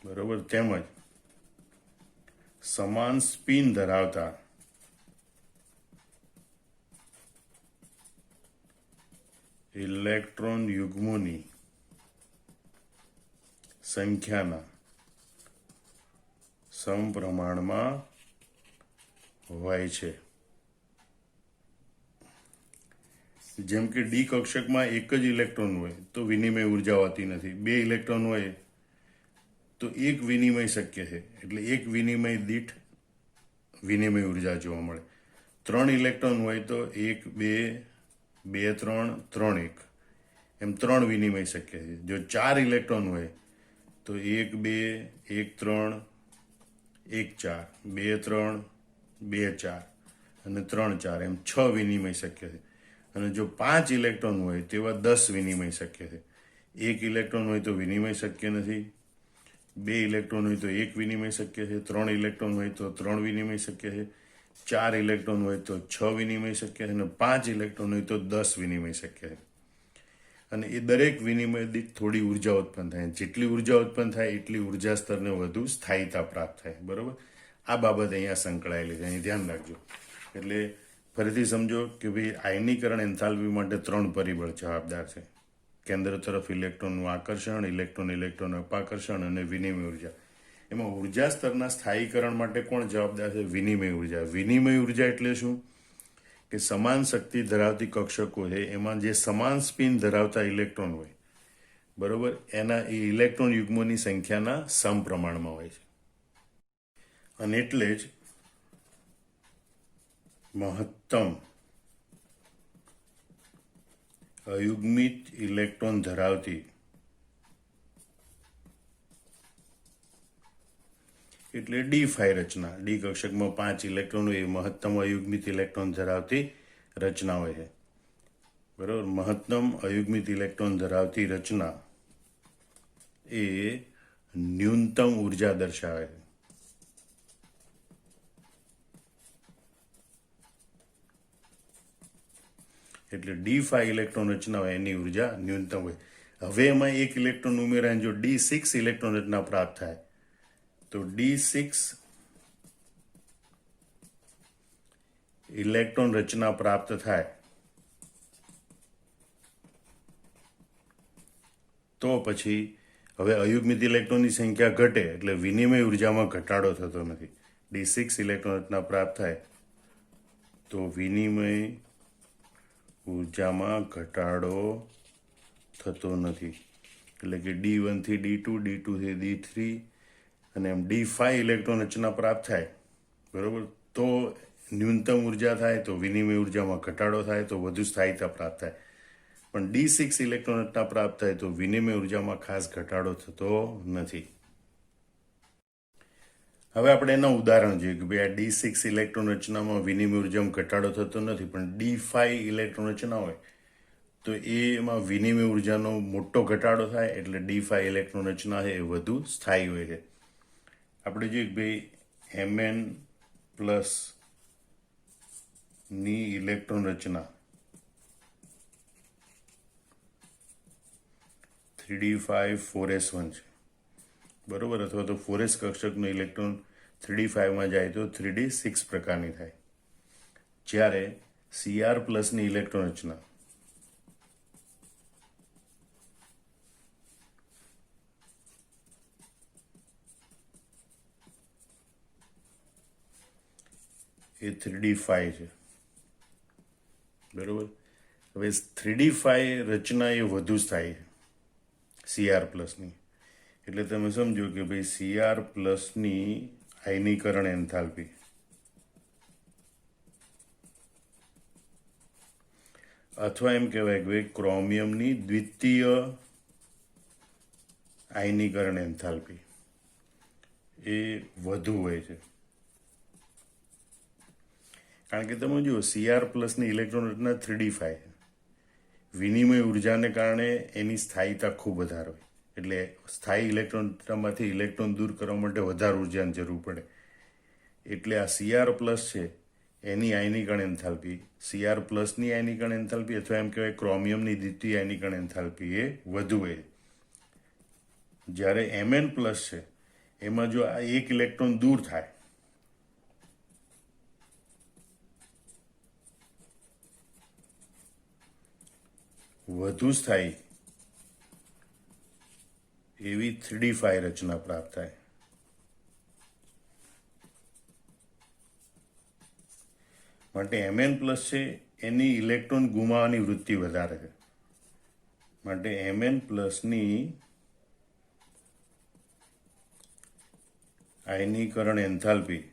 બરોબર તેમજ સમાન સ્પિન ધરાવતા ઇલેક્ટ્રોન યુગ્મોની સંખ્યાના સમપ્રમાણમાં હોય છે. જેમ કે ડી કક્ષકમાં એક જ ઇલેક્ટ્રોન હોય તો વિનિમય ઉર્જા હોતી નથી. 2 ઇલેક્ટ્રોન હોય તો એક વિનિમય શક્ય છે એટલે એક વિનિમય દીઠ વિનિમય ઉર્જા જોવા મળે. 3 ઇલેક્ટ્રોન હોય તો 1 2 2 3 3 1 એમ 3 વિનિમય શક્ય છે. જો 4 ઇલેક્ટ્રોન હોય તો 1 2 1 3 1 4 2 3 2 4 અને 3 4 એમ 6 વિનિમય શક્ય છે. અને જો 5 ઇલેક્ટ્રોન હોય તેવા 10 વિનિમય શક્ય છે. 1 ઇલેક્ટ્રોન હોય તો વિનિમય શક્ય નથી. 2 ઇલેક્ટ્રોન હોય તો 1 વિનિમય શક્ય છે. 3 ઇલેક્ટ્રોન હોય તો 3 વિનિમય શક્ય છે. 4 ઇલેક્ટ્રોન હોય તો 6 વિનિમય શક્ય છે. અને 5 ઇલેક્ટ્રોન હોય તો 10 વિનિમય શક્ય છે. અને એ દરેક વિનિમય દીઠ થોડી ઉર્જા ઉત્પન્ન થાય. જેટલી ઉર્જા ઉત્પન્ન થાય એટલી ઉર્જા સ્તરને વધુ સ્થાયીતા પ્રાપ્ત થાય. બરોબર, આ બાબત અહીંયા સંકળાયેલી છે, અહીં ધ્યાન રાખજો. એટલે ફરીથી સમજો કે ભાઈ આયનીકરણ એન્થાલ્પી માટે 3 પરિબળ જવાબદાર છે. કેન્દ્ર તરફ ઇલેક્ટ્રોનનું આકર્ષણ, ઇલેક્ટ્રોન અપાકર્ષણ અને વિનિમય ઉર્જા. એમાં ઉર્જા સ્તરના સ્થાયીકરણ માટે કોણ જવાબદાર છે? વિનિમય ઉર્જા. વિનિમય ઉર્જા એટલે શું? કે સમાન શક્તિ ધરાવતી કક્ષકો છે એમાં જે સમાન સ્પિન ધરાવતા ઇલેક્ટ્રોન હોય બરોબર એના એ ઇલેક્ટ્રોન યુગ્મોની સંખ્યાના સમપ્રમાણમાં હોય છે. અને એટલે જ મહત્તમ અયુગ્મિત ઇલેક્ટ્રોન ધરાવતી એટલે D5 રચના. ડી કક્ષકમાં 5 ઇલેક્ટ્રોન હોય એ મહત્તમ અયુગ્મિત ઇલેક્ટ્રોન ધરાવતી રચના હોય છે. બરાબર, મહત્તમ અયુગ્મિત ઇલેક્ટ્રોન ધરાવતી રચના એ ન્યૂનતમ ઉર્જા દર્શાવે છે. એટલે D5 ઇલેક્ટ્રોન રચના હોય એની ઉર્જા ન્યૂનતમ હોય. હવે એમાં 1 ઇલેક્ટ્રોન ઉમેરાય જો D6 ઇલેક્ટ્રોન રચના પ્રાપ્ત થાય તો D6 ઇલેક્ટ્રોન રચના પ્રાપ્ત થાય તો પછી હવે અયુગ્મિત ઇલેક્ટ્રોનની સંખ્યા ઘટે એટલે વિનિમય ઉર્જામાં ઘટાડો થતો નથી. D6 ઇલેક્ટ્રોન રચના પ્રાપ્ત થાય તો વિનિમય ઉર્જામાં ઘટાડો થતો નથી. એટલે કે D1 થી D2, D2 થી D3 અને એમ D5 ઇલેક્ટ્રોન રચના પ્રાપ્ત થાય બરોબર તો ન્યૂનતમ ઉર્જા થાય તો વિનિમય ઉર્જામાં ઘટાડો થાય તો વધુ સ્થાયીતા પ્રાપ્ત થાય. પણ D6 ઇલેક્ટ્રોન રચના પ્રાપ્ત થાય તો વિનિમય ઉર્જામાં ખાસ ઘટાડો થતો નથી. હવે આપણે એના ઉદાહરણ જોઈએ કે ભાઈ આ D6 ઇલેક્ટ્રોન રચનામાં વિનિમય ઉર્જામાં ઘટાડો થતો નથી પણ D5 ઇલેક્ટ્રોન રચના હોય તો એમાં વિનિમય ઉર્જાનો મોટો ઘટાડો થાય એટલે D5 ઇલેક્ટ્રોન રચના છે એ વધુ સ્થાયી હોય છે. આપણે જોઈએ કે ભાઈ Mn પ્લસ ની ઇલેક્ટ્રોન રચના 3d5 4s1 છે બરોબર, અથવા તો 4s કક્ષકનો ઇલેક્ટ્રોન 3d5 માં જાય તો 3d6 પ્રકારની થાય. જ્યારે Cr પ્લસની ઇલેક્ટ્રોન રચના એ 3d5 છે બરોબર. હવે 3d5 રચના એ વધુ સ્થાયી છે Cr પ્લસની. એટલે તમે સમજો કે ભાઈ Cr પ્લસની આયનીકરણ એન્થાલ્પી અથવા એમ કહેવાય કે ભાઈ ક્રોમિયમની દ્વિતીય આયનીકરણ એન્થાલ્પી એ વધુ હોય છે. કારણ કે તમે જુઓ Cr પ્લસની ઇલેક્ટ્રોન રચના 3d5 છે. વિનિમય ઉર્જાને કારણે એની સ્થાયીતા ખૂબ વધારે હોય, એટલે સ્થાયી ઇલેક્ટ્રોનમાંથી ઇલેક્ટ્રોન દૂર કરવા માટે વધારે ઉર્જાની જરૂર પડે. એટલે આ Cr પ્લસ છે એની આયનીકરણ એન્થાલ્પી, Cr પ્લસની આયનીકરણ એન્થાલ્પી અથવા એમ કહેવાય ક્રોમિયમની દ્વિતીય આયનીકરણ એન્થાલ્પી એ વધુ હોય. જ્યારે Mn પ્લસ છે એમાં જો આ એક ઇલેક્ટ્રોન દૂર થાય વધુ સ્થાયી એવી 3d5 રચના પ્રાપ્ત થાય. માટે Mn પ્લસ છે એની ઇલેક્ટ્રોન ગુમાવવાની વૃત્તિ વધારે છે. માટે Mn પ્લસની આયનીકરણ એન્થાલ્પી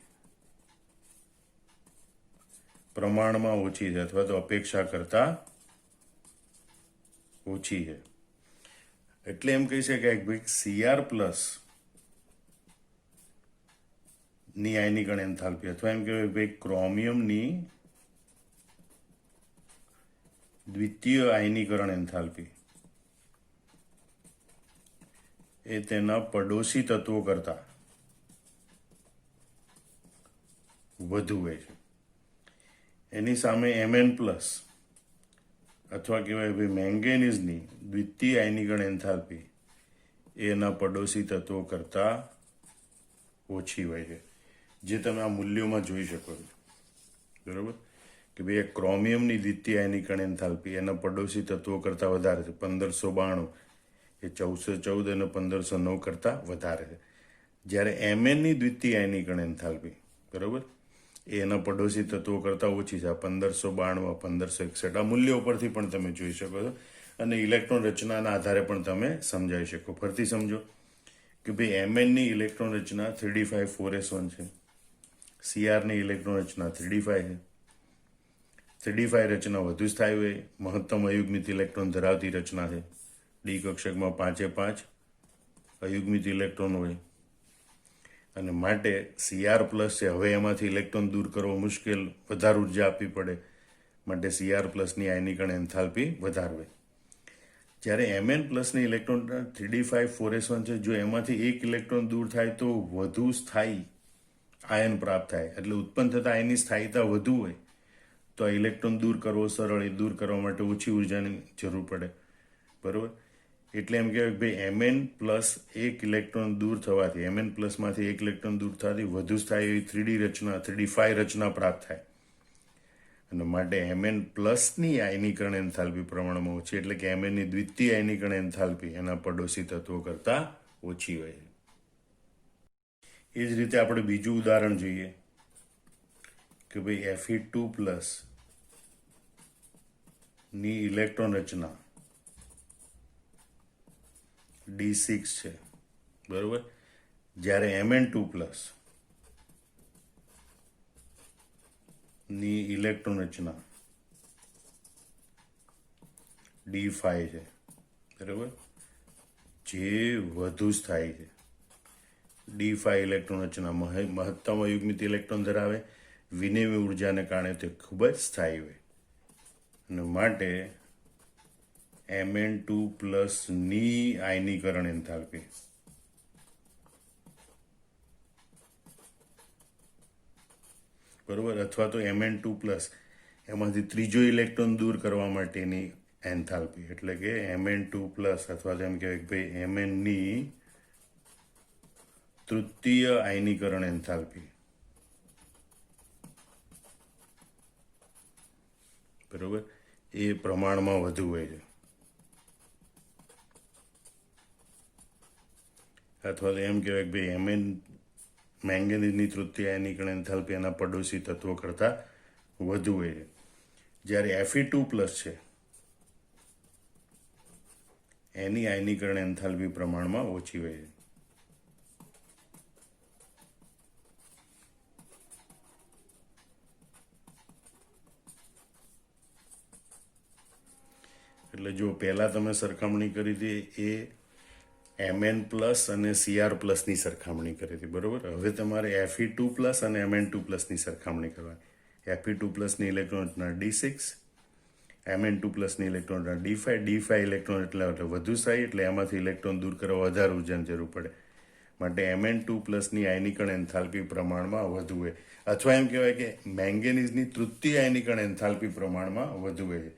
પ્રમાણમાં ઓછી છે અથવા તો અપેક્ષા કરતા ઓછી છે. એટલે એમ કહી શકાય કે ભાઈ Cr પ્લસ ની આયનીકરણ એન્થાલ્પી અથવા એમ કહેવાય ભાઈ ક્રોમિયમની દ્વિતીય આયનીકરણ એન્થાલ્પી એ તેના પડોશી તત્વો કરતા વધુ હોય છે. એની સામે Mn પ્લસ અથવા કહેવાય ભાઈ મેંગેનીઝની દ્વિતીય આયનીકરણ એન્થાલ્પી એના પડોશી તત્વો કરતા ઓછી હોય છે, જે તમે આ મૂલ્યોમાં જોઈ શકો છો. બરોબર કે ભાઈ ક્રોમિયમની દ્વિતીય આયનીકરણ એન્થાલ્પી એના પડોશી તત્વો કરતાં વધારે છે. 1592 એ 1414 અને 1509 કરતાં વધારે છે. જ્યારે Mnની દ્વિતીય આયનીકરણ એન્થાલ્પી બરોબર એના પડોશી તત્વો કરતાં ઓછી છે. 1592 1561 આ મૂલ્યો પરથી પણ તમે જોઈ શકો છો અને ઇલેક્ટ્રોન રચનાના આધારે પણ તમે સમજાવી શકો. ફરીથી સમજો કે ભાઈ Mnની ઇલેક્ટ્રોન રચના 3d5 4s1 છે, Crની ઇલેક્ટ્રોન રચના 3d5 છે. 3d5 રચના વધુ સ્થાયી હોય, મહત્તમ અયુગ્મિત ઇલેક્ટ્રોન ધરાવતી રચના છે. ડી કક્ષકમાં 5 અયુગ્મિત ઇલેક્ટ્રોન હોય અને માટે Cr પ્લસ છે હવે એમાંથી ઇલેક્ટ્રોન દૂર કરવો મુશ્કેલ, વધારે ઉર્જા આપવી પડે. માટે Cr પ્લસની આયનીકરણ એન્થાલ્પી વધારે હોય. જ્યારે Mn પ્લસની ઇલેક્ટ્રોન 3d5 4s1 છે, જો એમાંથી એક ઇલેક્ટ્રોન દૂર થાય તો વધુ સ્થાયી આયન પ્રાપ્ત થાય, એટલે ઉત્પન્ન થતા આયનની સ્થાયીતા વધુ હોય તો આ ઇલેક્ટ્રોન દૂર કરવો સરળ, એ દૂર કરવા માટે ઓછી ઉર્જાની જરૂર પડે. બરોબર એટલે એમ કહેવાય કે ભાઈ Mn પ્લસ એક ઇલેક્ટ્રોન દૂર થવાથી, Mn પ્લસમાંથી એક ઇલેક્ટ્રોન દૂર થવાથી વધુ સ્થાયી 3d5 રચના પ્રાપ્ત થાય. અને માટે Mn પ્લસની આયનીકરણ એન્થાલ્પી પ્રમાણમાં ઓછી, એટલે કે Mnની દ્વિતીય આયનીકરણ એન્થાલ્પી એના પડોશી તત્વો કરતાં ઓછી હોય. એ જ રીતે આપણે બીજું ઉદાહરણ જોઈએ કે ભાઈ Fe2 પ્લસ ની ઇલેક્ટ્રોન રચના d6 છે. બરોબર જ્યારે Mn2 પ્લસ ની ઇલેક્ટ્રોન રચના d5 છે. બરોબર જે વધુ સ્થાયી છે. d5 ઇલેક્ટ્રોન રચના મહત્તમ અયુગ્મિત ઇલેક્ટ્રોન ધરાવે, વિનિમય ઉર્જાને કારણે તે ખૂબ જ સ્થાયી હોય અને માટે Mn2 પ્લસની આયનીકરણ એન્થાલ્પી બરોબર અથવા તો Mn2 પ્લસ એમાંથી ત્રીજો ઇલેક્ટ્રોન દૂર કરવા માટેની એન્થાલ્પી, એટલે કે Mn2 પ્લસ અથવા તો એમ કહેવાય કે ભાઈ Mnની તૃતીય આયનીકરણ એન્થાલ્પી બરોબર એ પ્રમાણમાં વધુ હોય છે. અથવા તો એમ કહેવાય કે ભાઈ Mn મેંગેનીઝની તૃતીય આયનીકરણ એન્થાલ્પી એના પડોશી તત્વો કરતાં વધુ હોય છે. જ્યારે Fe2 પ્લસ છે એની આયનીકરણ એન્થાલ્પી પ્રમાણમાં ઓછી હોય છે. એટલે જો પહેલાં તમે સરખામણી કરી હતી એ Mn પ્લસ અને Cr પ્લસની સરખામણી કરી હતી, બરોબર. હવે તમારે Fe2 પ્લસ અને Mn2 પ્લસની સરખામણી કરવાની. Fe2 પ્લસની ઇલેક્ટ્રોન રચના D6, Mn2 પ્લસની ઇલેક્ટ્રોન રચના D5. D5 ઇલેક્ટ્રોન એટલે વધુ સ્થાયી, એટલે એમાંથી ઇલેક્ટ્રોન દૂર કરવા વધારે ઉર્જાની જરૂર પડે. માટે Mn2 પ્લસની આયનીકરણ એન્થાલ્પી પ્રમાણમાં વધુ હોય, અથવા એમ કહેવાય કે મેંગેનીઝની તૃતીય આયનીકરણ એન્થાલ્પી પ્રમાણમાં વધુ હોય.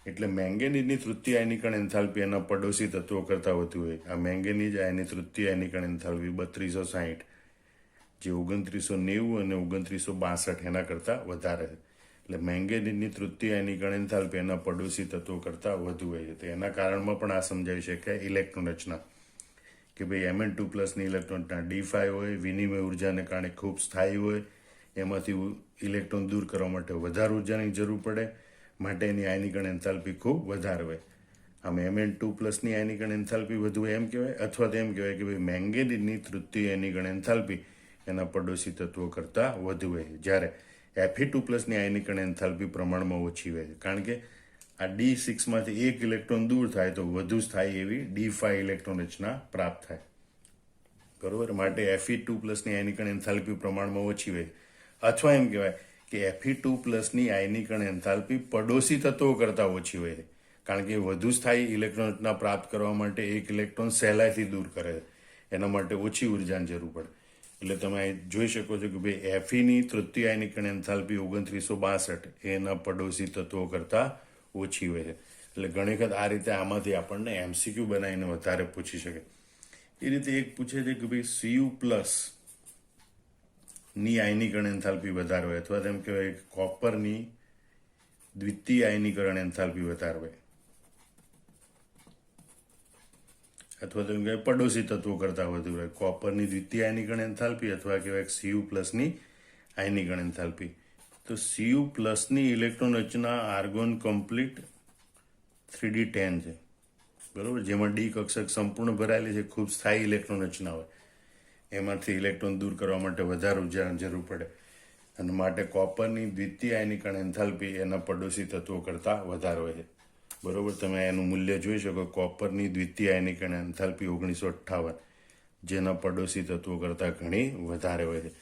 એટલે મેંગેનીઝની તૃતીય આયનીકરણ એન્થાલ્પી એના પડોશી તત્વો કરતાં વધુ હોય. આ મેંગેનીઝ એની તૃતીય આયનીકરણ એન્થાલ્પી 3260, જે 2990 અને 2962 એના કરતાં વધારે છે. એટલે મેંગેનીઝની તૃતીય આયનીકરણ એન્થાલ્પી એના પડોશી તત્વો કરતાં વધુ હોય છે. તો એના કારણમાં પણ આ સમજાવી શકાય ઇલેક્ટ્રોન રચના, કે ભાઈ Mn2 પ્લસની ઇલેક્ટ્રોન D5 હોય, વિનિમય ઉર્જાને કારણે ખૂબ સ્થાયી હોય, એમાંથી ઇલેક્ટ્રોન દૂર કરવા માટે વધારે ઉર્જાની જરૂર પડે, માટે એની આયનીકરણ એન્થાલ્પી ખૂબ વધારે હોય. આમ Mn2 પ્લસની આયનીકરણ એન્થાલ્પી વધુ હોય એમ કહેવાય, અથવા તો એમ કહેવાય કે ભાઈ મેંગેનીઝની તૃતીય આયનીકરણ એન્થાલ્પી એના પડોશી તત્વો કરતાં વધુ હોય, જ્યારે Fe2 પ્લસની આયનીકરણ એન્થાલ્પી પ્રમાણમાં ઓછી હોય. કારણ કે આ D6માંથી એક ઇલેક્ટ્રોન દૂર થાય તો વધુ સ્થાયી એવી D5 ઇલેક્ટ્રોન રચના પ્રાપ્ત થાય, બરોબર. માટે Fe2 પ્લસની આયનીકરણ એન્થાલ્પી પ્રમાણમાં ઓછી હોય, અથવા એમ કહેવાય કે Fe2 પ્લસની આયનીકરણ એન્થાલ્પી પડોશી તત્વો કરતાં ઓછી હોય, કારણ કે વધુ સ્થાયી ઇલેક્ટ્રોન રચના પ્રાપ્ત કરવા માટે એક ઇલેક્ટ્રોન સહેલાઈથી દૂર કરે, એના માટે ઓછી ઉર્જાની જરૂર પડે. એટલે તમે જોઈ શકો છો કે ભાઈ Feની તૃતીય આયનીકરણ એન્થાલ્પી 2962 એના પડોશી તત્વો કરતાં ઓછી હોય છે. એટલે ઘણી વખત આ રીતે આમાંથી આપણને MCQ બનાવીને વધારે પૂછી શકે. એ રીતે એક પૂછે છે કે ભાઈ Cu પ્લસ ની આયનીકરણ એન્થાલ્પી વધારે હોય, અથવા તેમ કહેવાય કોપરની દ્વિતીય આયનીકરણ એન્થાલ્પી વધારે હોય, અથવા તો એમ કહેવાય પડોશી તત્વો કરતાં વધુ હોય. કોપરની દ્વિતીય આયનીકરણ એન્થાલ્પી અથવા કહેવાય Cu પ્લસની આયનીકરણ એન્થાલ્પી. તો Cu પ્લસની ઇલેક્ટ્રોન રચના આર્ગોન કમ્પ્લીટ 3d10 છે, બરોબર, જેમાં ડી કક્ષક સંપૂર્ણ ભરાયેલી છે, ખૂબ સ્થાયી ઇલેક્ટ્રોન રચના હોય, એમાંથી ઇલેક્ટ્રોન દૂર કરવા માટે વધારે ઉર્જાની જરૂર પડે, અને માટે કોપરની દ્વિતીય આયનીકરણ એન્થાલ્પી એના પડોશી તત્વો કરતાં વધારે હોય છે, બરોબર. તમે એનું મૂલ્ય જોઈ શકો. કોપરની દ્વિતીય આયનીકરણ એન્થાલ્પી 1958, જેના પડોશી તત્વો કરતાં ઘણી વધારે હોય છે.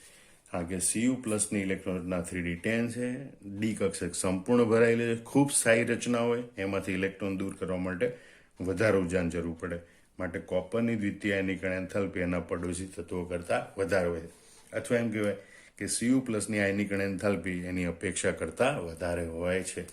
કારણ કે Cu પ્લસની ઇલેક્ટ્રોન રચના 3d10 છે, ડી કક્ષક સંપૂર્ણ ભરાયેલી છે, ખૂબ સ્થાયી રચના હોય, એમાંથી ઇલેક્ટ્રોન દૂર કરવા માટે વધારે ઉર્જાની જરૂર પડે, માટે કોપરની દ્વિતીય આયનીકરણ એન્થાલ્પી એના પડોશી તત્વો કરતાં વધારે હોય. અથવા એમ કહેવાય કે Cu પ્લસની આયનીકરણ એન્થાલ્પી એની અપેક્ષા કરતાં વધારે હોય છે.